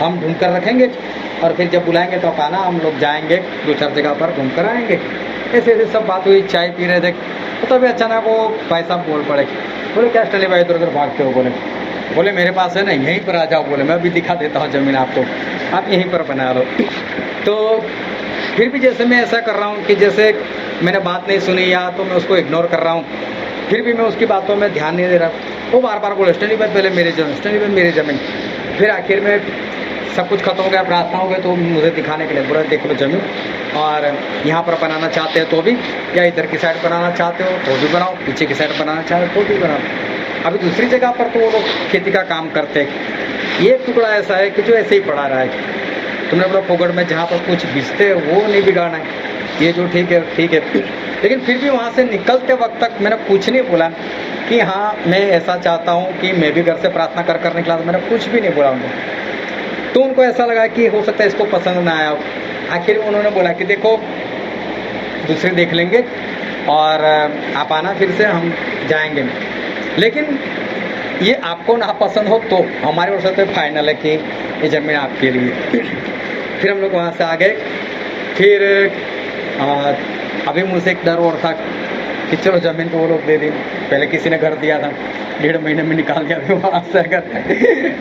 हम ढूंढ कर रखेंगे और फिर जब बुलाएंगे तो आप आना, हम लोग जाएंगे 2-4 जगह पर घूम कर आएंगे। ऐसे ऐसे सब बात हुई, चाय पी रहे थे, तो तभी अचानक वो भाई साहब बोल पड़े, बोले क्या स्टैनली भाई इधर उधर भागते हो। बोले मेरे पास है ना, यहीं पर आ जाओ, बोले मैं अभी दिखा देता हूँ ज़मीन आपको, आप यहीं पर बना लो। तो फिर भी जैसे मैं ऐसा कर रहा हूँ कि जैसे मैंने बात नहीं सुनी या तो मैं उसको इग्नोर कर रहा हूँ, फिर भी मैं उसकी बातों में ध्यान नहीं दे रहा। वो बार बार बोले स्टैनली भाई पहले मेरी ज़मीन, स्टैनली भाई मेरी ज़मीन। फिर आखिर में सब कुछ खत्म हो गया, प्रार्थना हो गई, तो मुझे दिखाने के लिए बोला देख लो ज़मीन, और यहाँ पर बनाना चाहते हो तो भी, या इधर की साइड बनाना चाहते हो तो भी बनाओ, पीछे की साइड बनाना चाहते हो तो भी बनाओ। अभी दूसरी जगह पर तो वो लोग खेती का काम करते हैं, ये टुकड़ा ऐसा है कि जो ऐसे ही पड़ा रहा है। तुमने अपना फोगड़ में जहाँ पर कुछ बिछते वो नहीं बिगाड़ना है, ये जो ठीक है ठीक है। लेकिन फिर भी वहाँ से निकलते वक्त तक मैंने कुछ नहीं बोला कि हाँ मैं ऐसा चाहता हूँ कि मैं भी घर से प्रार्थना कर निकला, तो मैंने कुछ भी नहीं बोला उनको। तो उनको ऐसा लगा कि हो सकता है इसको पसंद ना आया। आखिर में उन्होंने बोला कि देखो दूसरे देख लेंगे और आप आना फिर से, हम जाएंगे, लेकिन ये आपको ना पसंद हो तो हमारे ओर से तो फाइनल है कि ये ज़मीन आपके लिए। फिर हम लोग वहाँ से आ गए। फिर अभी मुझसे एक डर और था कि चलो ज़मीन तो वो लोग दे दी, पहले किसी ने घर दिया था, 1.5 महीने में निकाल दिया। फिर वहाँ से अगर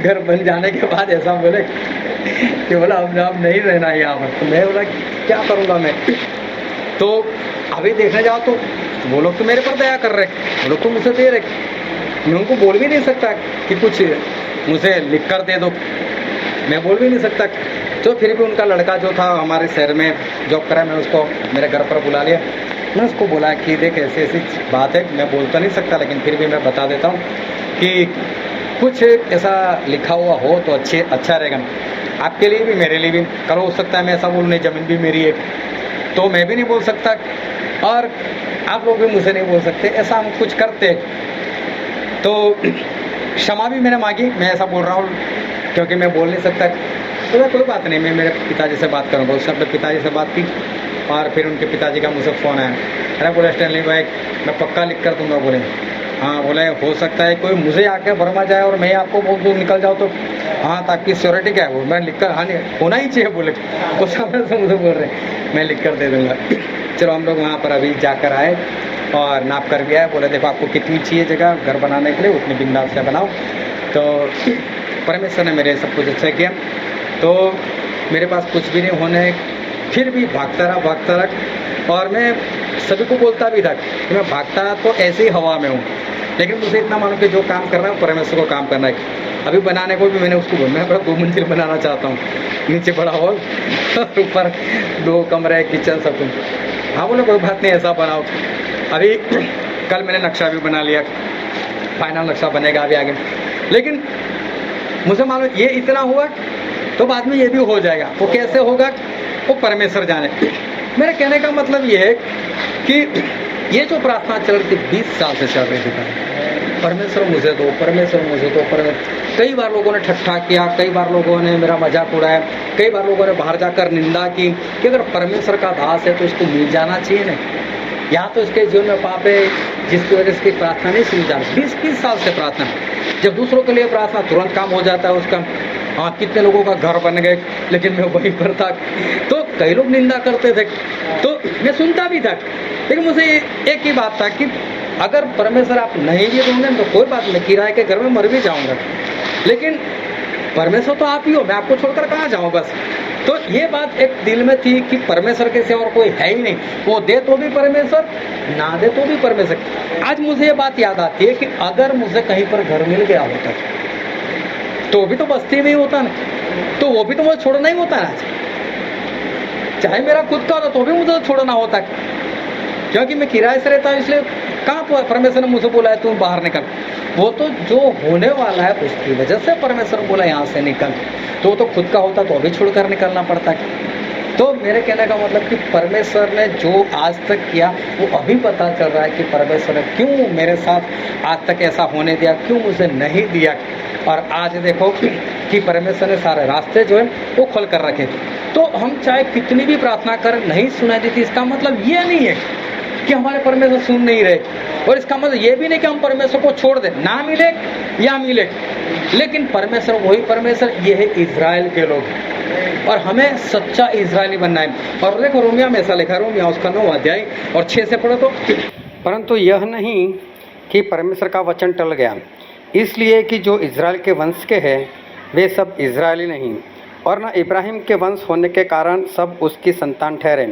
घर बन जाने के बाद ऐसा बोले कि बोला अब नहीं रहना है यहाँ पर, तो मैं बोला क्या करूँगा मैं। तो अभी देखने जाओ तो वो लोग तो मेरे पर दया कर रहे, वो लोग तो मुझसे दे रहे, मैं उनको बोल भी नहीं सकता कि कुछ मुझे लिख कर दे दो, मैं बोल भी नहीं सकता। तो फिर भी उनका लड़का जो था हमारे शहर में जॉब करा, मैं उसको मेरे घर पर बुला लिया। मैं उसको बोला कि देख ऐसी ऐसी बात है, मैं बोल तो नहीं सकता लेकिन फिर भी मैं बता देता हूँ कि कुछ ऐसा लिखा हुआ हो तो अच्छा रहेगा, आपके लिए भी मेरे लिए भी। कल हो सकता है मैं ऐसा बोलूँ नहीं ज़मीन भी मेरी है, तो मैं भी नहीं बोल सकता और आप लोग भी मुझसे नहीं बोल सकते, ऐसा हम कुछ करते। तो क्षमा भी मैंने मांगी, मैं ऐसा बोल रहा हूँ क्योंकि मैं बोल नहीं सकता। तो मैं कोई बात नहीं, मैं मेरे पिताजी से बात करूँगा। उसने अपने पिताजी से बात की और फिर उनके पिताजी का मुझसे फ़ोन आया। अरे बोले स्टैनली भाई मैं पक्का लिख कर दूँगा। बोले हाँ, बोले हो सकता है कोई मुझे आके भरमा जाए और मैं आपको बोल दूँ निकल जाओ, तो हाँ तो आपकी श्योरिटी क्या है। वो मैं लिख कर, हाँ नहीं होना ही चाहिए। बोले वो सामने से मुझे बोल रहे मैं लिख कर दे दूँगा। चलो हम लोग वहाँ पर अभी जाकर आए और नाप कर भी आए। बोले देखो आपको कितनी चाहिए जगह घर बनाने के लिए, उतनी बिंदास से बनाओ। तो परमेश्वर ने मेरे सब कुछ अच्छा किया। तो मेरे पास कुछ भी नहीं होने, फिर भी भागता रहा और मैं सभी को बोलता भी था कि मैं भागता तो ऐसे ही हवा में हूँ, लेकिन मुझे इतना मालूम कि जो काम करना है परमेश्वर को काम करना है। अभी बनाने को भी मैंने उसको बोला, मैं 2 मंजिल बनाना चाहता हूँ, नीचे बड़ा हॉल और ऊपर 2 कमरे किचन सब कुछ। हाँ बोले कोई बात नहीं ऐसा बनाओ। अभी कल मैंने नक्शा भी बना लिया, फाइनल नक्शा बनेगा अभी आगे। लेकिन मुझे मालूम ये इतना हुआ तो बाद में ये भी हो जाएगा। वो कैसे होगा वो परमेश्वर जाने। मेरे कहने का मतलब ये है कि ये जो प्रार्थना चल रही थी 20 साल से चल रही थी, परमेश्वर मुझे दो, परमेश्वर मुझे दो, परमेश्वर। कई बार लोगों ने ठट्ठा किया, कई बार लोगों ने मेरा मजाक उड़ाया, कई बार लोगों ने बाहर जाकर निंदा की कि अगर परमेश्वर का दास है तो इसको मिल जाना चाहिए ना, या तो इसके जीवन में पाप है जिसकी वजह से प्रार्थना नहीं सुनी जा रही। 20 साल से प्रार्थना, जब दूसरों के लिए प्रार्थना तुरंत काम हो जाता है उसका। हाँ, कितने लोगों का घर बन गए, लेकिन मैं वहीं पर था। तो कई लोग निंदा करते थे तो मैं सुनता भी था, लेकिन मुझे एक ही बात था कि अगर परमेश्वर आप नहीं भी दोगे तो कोई बात नहीं, किराए के घर में मर भी जाऊंगा, लेकिन परमेश्वर तो आप ही हो, मैं आपको छोड़कर कहाँ जाऊँ बस। तो ये बात एक दिल में थी कि परमेश्वर के सिवा और कोई है ही नहीं, वो दे तो भी परमेश्वर, ना दे तो भी परमेश्वर। आज मुझे ये बात याद आती है कि अगर मुझे कहीं पर घर मिल गया होता तो भी तो बस्ती में ही होता ना, तो वो भी तो मुझे छोड़ना ही होता ना। चाहे मेरा खुद का होता तो भी मुझे छोड़ना होता, क्योंकि मैं किराए से रहता हूँ, इसलिए कहाँ परमेश्वर ने मुझे बोला है तुम बाहर निकल। वो तो जो होने वाला है उसकी वजह से परमेश्वर बोला यहाँ से निकल, तो वो तो खुद का होता तो अभी छोड़कर निकलना पड़ता। तो मेरे कहने का मतलब कि परमेश्वर ने जो आज तक किया वो अभी पता चल रहा है कि परमेश्वर ने क्यों मेरे साथ आज तक ऐसा होने दिया, क्यों मुझे नहीं दिया। और आज देखो कि परमेश्वर ने सारे रास्ते जो है वो खोल कर रखे। तो हम चाहे कितनी भी प्रार्थना करें नहीं सुनाई देती, इसका मतलब ये नहीं है कि हमारे परमेश्वर सुन नहीं रहे, और इसका मतलब ये भी नहीं कि हम परमेश्वर को छोड़ दें, ना मिले या मिले, लेकिन परमेश्वर वही परमेश्वर, ये है इजराइल के लोग, और हमें सच्चा इजरायली बनना है। और देखो रोमिया में ऐसा लिखा, रोमिया उसका 9 अध्याय और 6 से पढ़ो तो। परंतु यह नहीं कि परमेश्वर का वचन टल गया, इसलिए कि जो इजराइल के वंश के हैं वे सब इजरायली नहीं, और न इब्राहिम के वंश होने के कारण सब उसकी संतान ठहरे,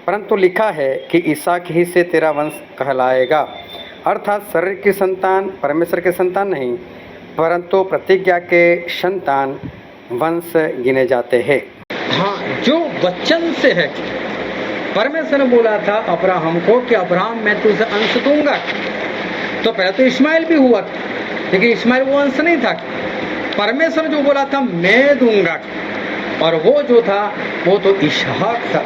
परंतु लिखा है कि इसहाक ही से तेरा वंश कहलाएगा। अर्थात शरीर की संतान परमेश्वर के संतान नहीं, परंतु प्रतिज्ञा के संतान वंश गिने जाते हैं। हाँ, जो वचन से है, परमेश्वर ने बोला था अब्राहम को कि अब्राहम मैं तुझे अंश दूंगा, तो पहले तो इस्माइल भी हुआ, लेकिन इस्माइल वो अंश नहीं था। परमेश्वर जो बोला था मैं दूंगा, और वो जो था वो तो इसहाक था।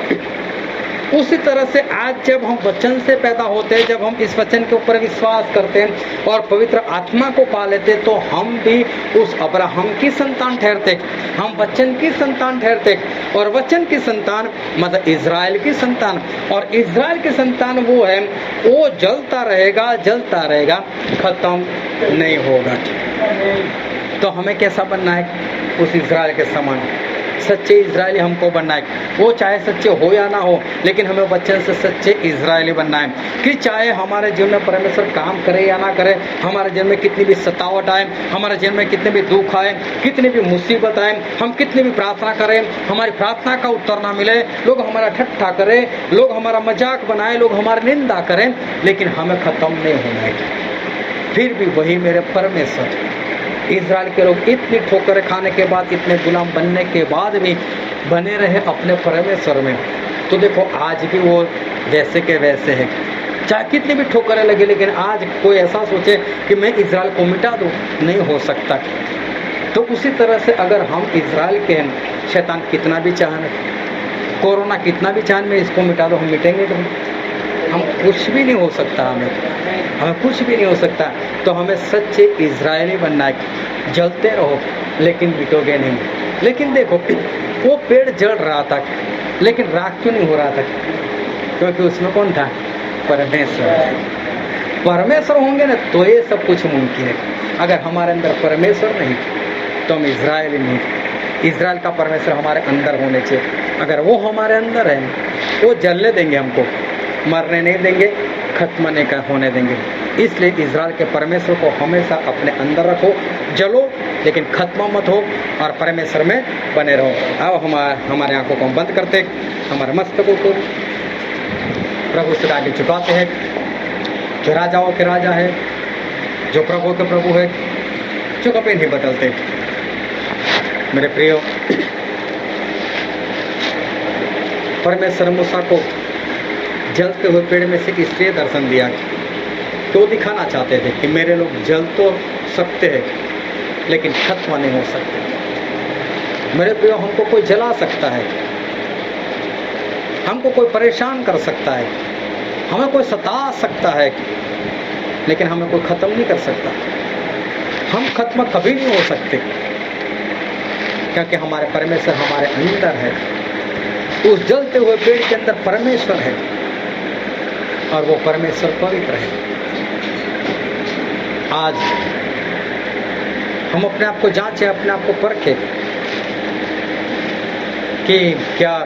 उसी तरह से आज जब हम वचन से पैदा होते हैं, जब हम इस वचन के ऊपर विश्वास करते हैं और पवित्र आत्मा को पा लेते हैं, तो हम भी उस अब्राहम की संतान ठहरते, हम वचन की संतान ठहरते। और वचन की संतान मतलब इजराइल की संतान, और इजराइल की संतान वो है, वो जलता रहेगा, खत्म नहीं होगा। तो हमें कैसा बनना है? उस इजराइल के समान सच्चे इजरायली हमको बनना है। वो चाहे सच्चे हो या ना हो, लेकिन हमें वचन से सच्चे इजरायली बनना है। कि चाहे हमारे जीवन में परमेश्वर काम करे या ना करे, हमारे जीवन में कितनी भी सतावट आए, हमारे जीवन में कितने भी दुख आए, कितनी भी मुसीबत आए, हम कितनी भी प्रार्थना करें, हमारी प्रार्थना का उत्तर ना मिले, लोग हमारा ठट्ठा करें, लोग हमारा मजाक बनाए, लोग हमारी निंदा करें, लेकिन हमें खत्म नहीं होना है। फिर भी वही मेरे परमेश्वर। इजराइल के लोग इतनी ठोकरें खाने के बाद, इतने गुलाम बनने के बाद भी बने रहे अपने परमेश्वर में। तो देखो आज भी वो वैसे के वैसे है, चाहे कितनी भी ठोकरें लगे, लेकिन आज कोई ऐसा सोचे कि मैं इजराइल को मिटा दूं, नहीं हो सकता। तो उसी तरह से अगर हम इजराइल के हैं, शैतान कितना भी चाहे, कोरोना कितना भी चाहे मैं इसको मिटा दूं, हम मिटेंगे तो हम कुछ भी नहीं हो सकता, हमें कुछ भी नहीं हो सकता। तो हमें सच्चे इजरायली बनना है। जलते रहो लेकिन मिटोगे नहीं। लेकिन देखो वो पेड़ जल रहा था, लेकिन राख क्यों नहीं हो रहा था? क्योंकि उसमें कौन था? परमेश्वर। परमेश्वर होंगे ना तो ये सब कुछ मुमकिन है। अगर हमारे अंदर परमेश्वर नहीं तो हम इजरायली नहीं। इजराइल का परमेश्वर हमारे अंदर होने चाहिए। अगर वो हमारे अंदर है, वो जलने देंगे, हमको मरने नहीं देंगे, खत्म नहीं होने देंगे। इसलिए इजराइल के परमेश्वर को हमेशा अपने अंदर रखो, जलो लेकिन खत्म मत हो, और परमेश्वर में बने रहो। अब हमारे आंखों को हम बंद करते, हमारे मस्तकों को प्रभु से आगे झुकाते हैं। जो राजाओं के राजा है, जो प्रभु के प्रभु है, जो कभी नहीं बदलते। मेरे प्रियो, परमेश्वर मूसा को जलते हुए पेड़ में से इसलिए दर्शन दिया तो दिखाना चाहते थे कि मेरे लोग जल तो सकते हैं, लेकिन खत्म नहीं हो सकते। मेरे प्रियो, हमको कोई जला सकता है, हमको कोई परेशान कर सकता है, हमें कोई सता सकता है, लेकिन हमें कोई खत्म नहीं कर सकता। हम खत्म कभी नहीं हो सकते, क्योंकि हमारे परमेश्वर हमारे अंदर है। उस जलते हुए पेड़ के अंदर परमेश्वर है और वो परमेश्वर पवित्र है। आज हम अपने आप को जांचें, अपने आप को परखें कि क्या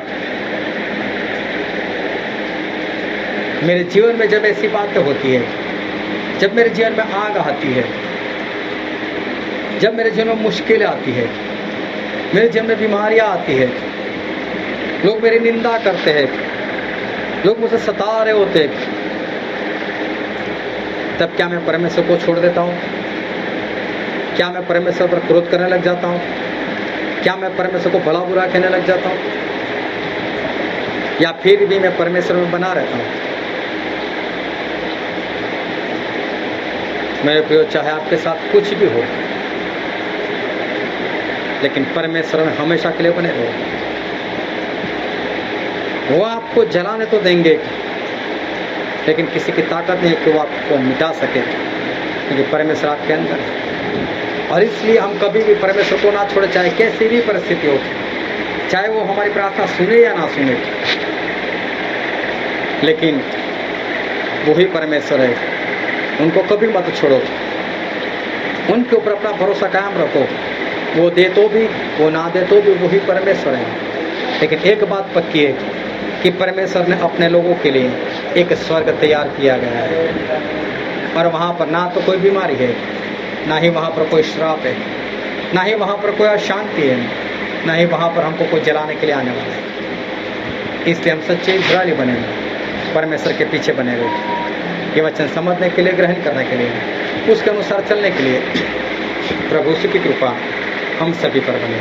मेरे जीवन में जब ऐसी बातें होती है, जब मेरे जीवन में आग आती है, जब मेरे जीवन में मुश्किलें आती है, मेरे जीवन में बीमारियां आती है, लोग मेरी निंदा करते हैं, लोग मुझे सता रहे होते, तब क्या मैं परमेश्वर को छोड़ देता हूँ? क्या मैं परमेश्वर पर क्रोध करने लग जाता हूँ? क्या मैं परमेश्वर को भला बुरा कहने लग जाता हूँ? या फिर भी मैं परमेश्वर में बना रहता हूँ? मेरे प्रियो, चाहे आपके साथ कुछ भी हो, लेकिन परमेश्वर में हमेशा के लिए बने रहो। वो आपको जलाने तो देंगे, लेकिन किसी की ताकत नहीं है कि वो आपको मिटा सके, क्योंकि परमेश्वर आपके अंदर है। और इसलिए हम कभी भी परमेश्वर को ना छोड़े, चाहे कैसी भी परिस्थिति हो, चाहे वो हमारी प्रार्थना सुने या ना सुने, लेकिन वही परमेश्वर है। उनको कभी मत छोड़ो, उनके ऊपर अपना भरोसा कायम रखो। वो दे तो भी, वो ना दे तो भी, वही परमेश्वर है। लेकिन एक बात पक्की है कि परमेश्वर ने अपने लोगों के लिए एक स्वर्ग तैयार किया गया है, और वहाँ पर ना तो कोई बीमारी है, ना ही वहाँ पर कोई श्राप है, ना ही वहाँ पर कोई अशांति है, ना ही वहाँ पर हमको कोई जलाने के लिए आने वाला है। इसलिए हम सच्चे इस्राएली बने, परमेश्वर के पीछे बने रहे, ये वचन समझने के लिए, ग्रहण करने के लिए, उसके अनुसार चलने के लिए। प्रभु की कृपा हम सभी पर बने।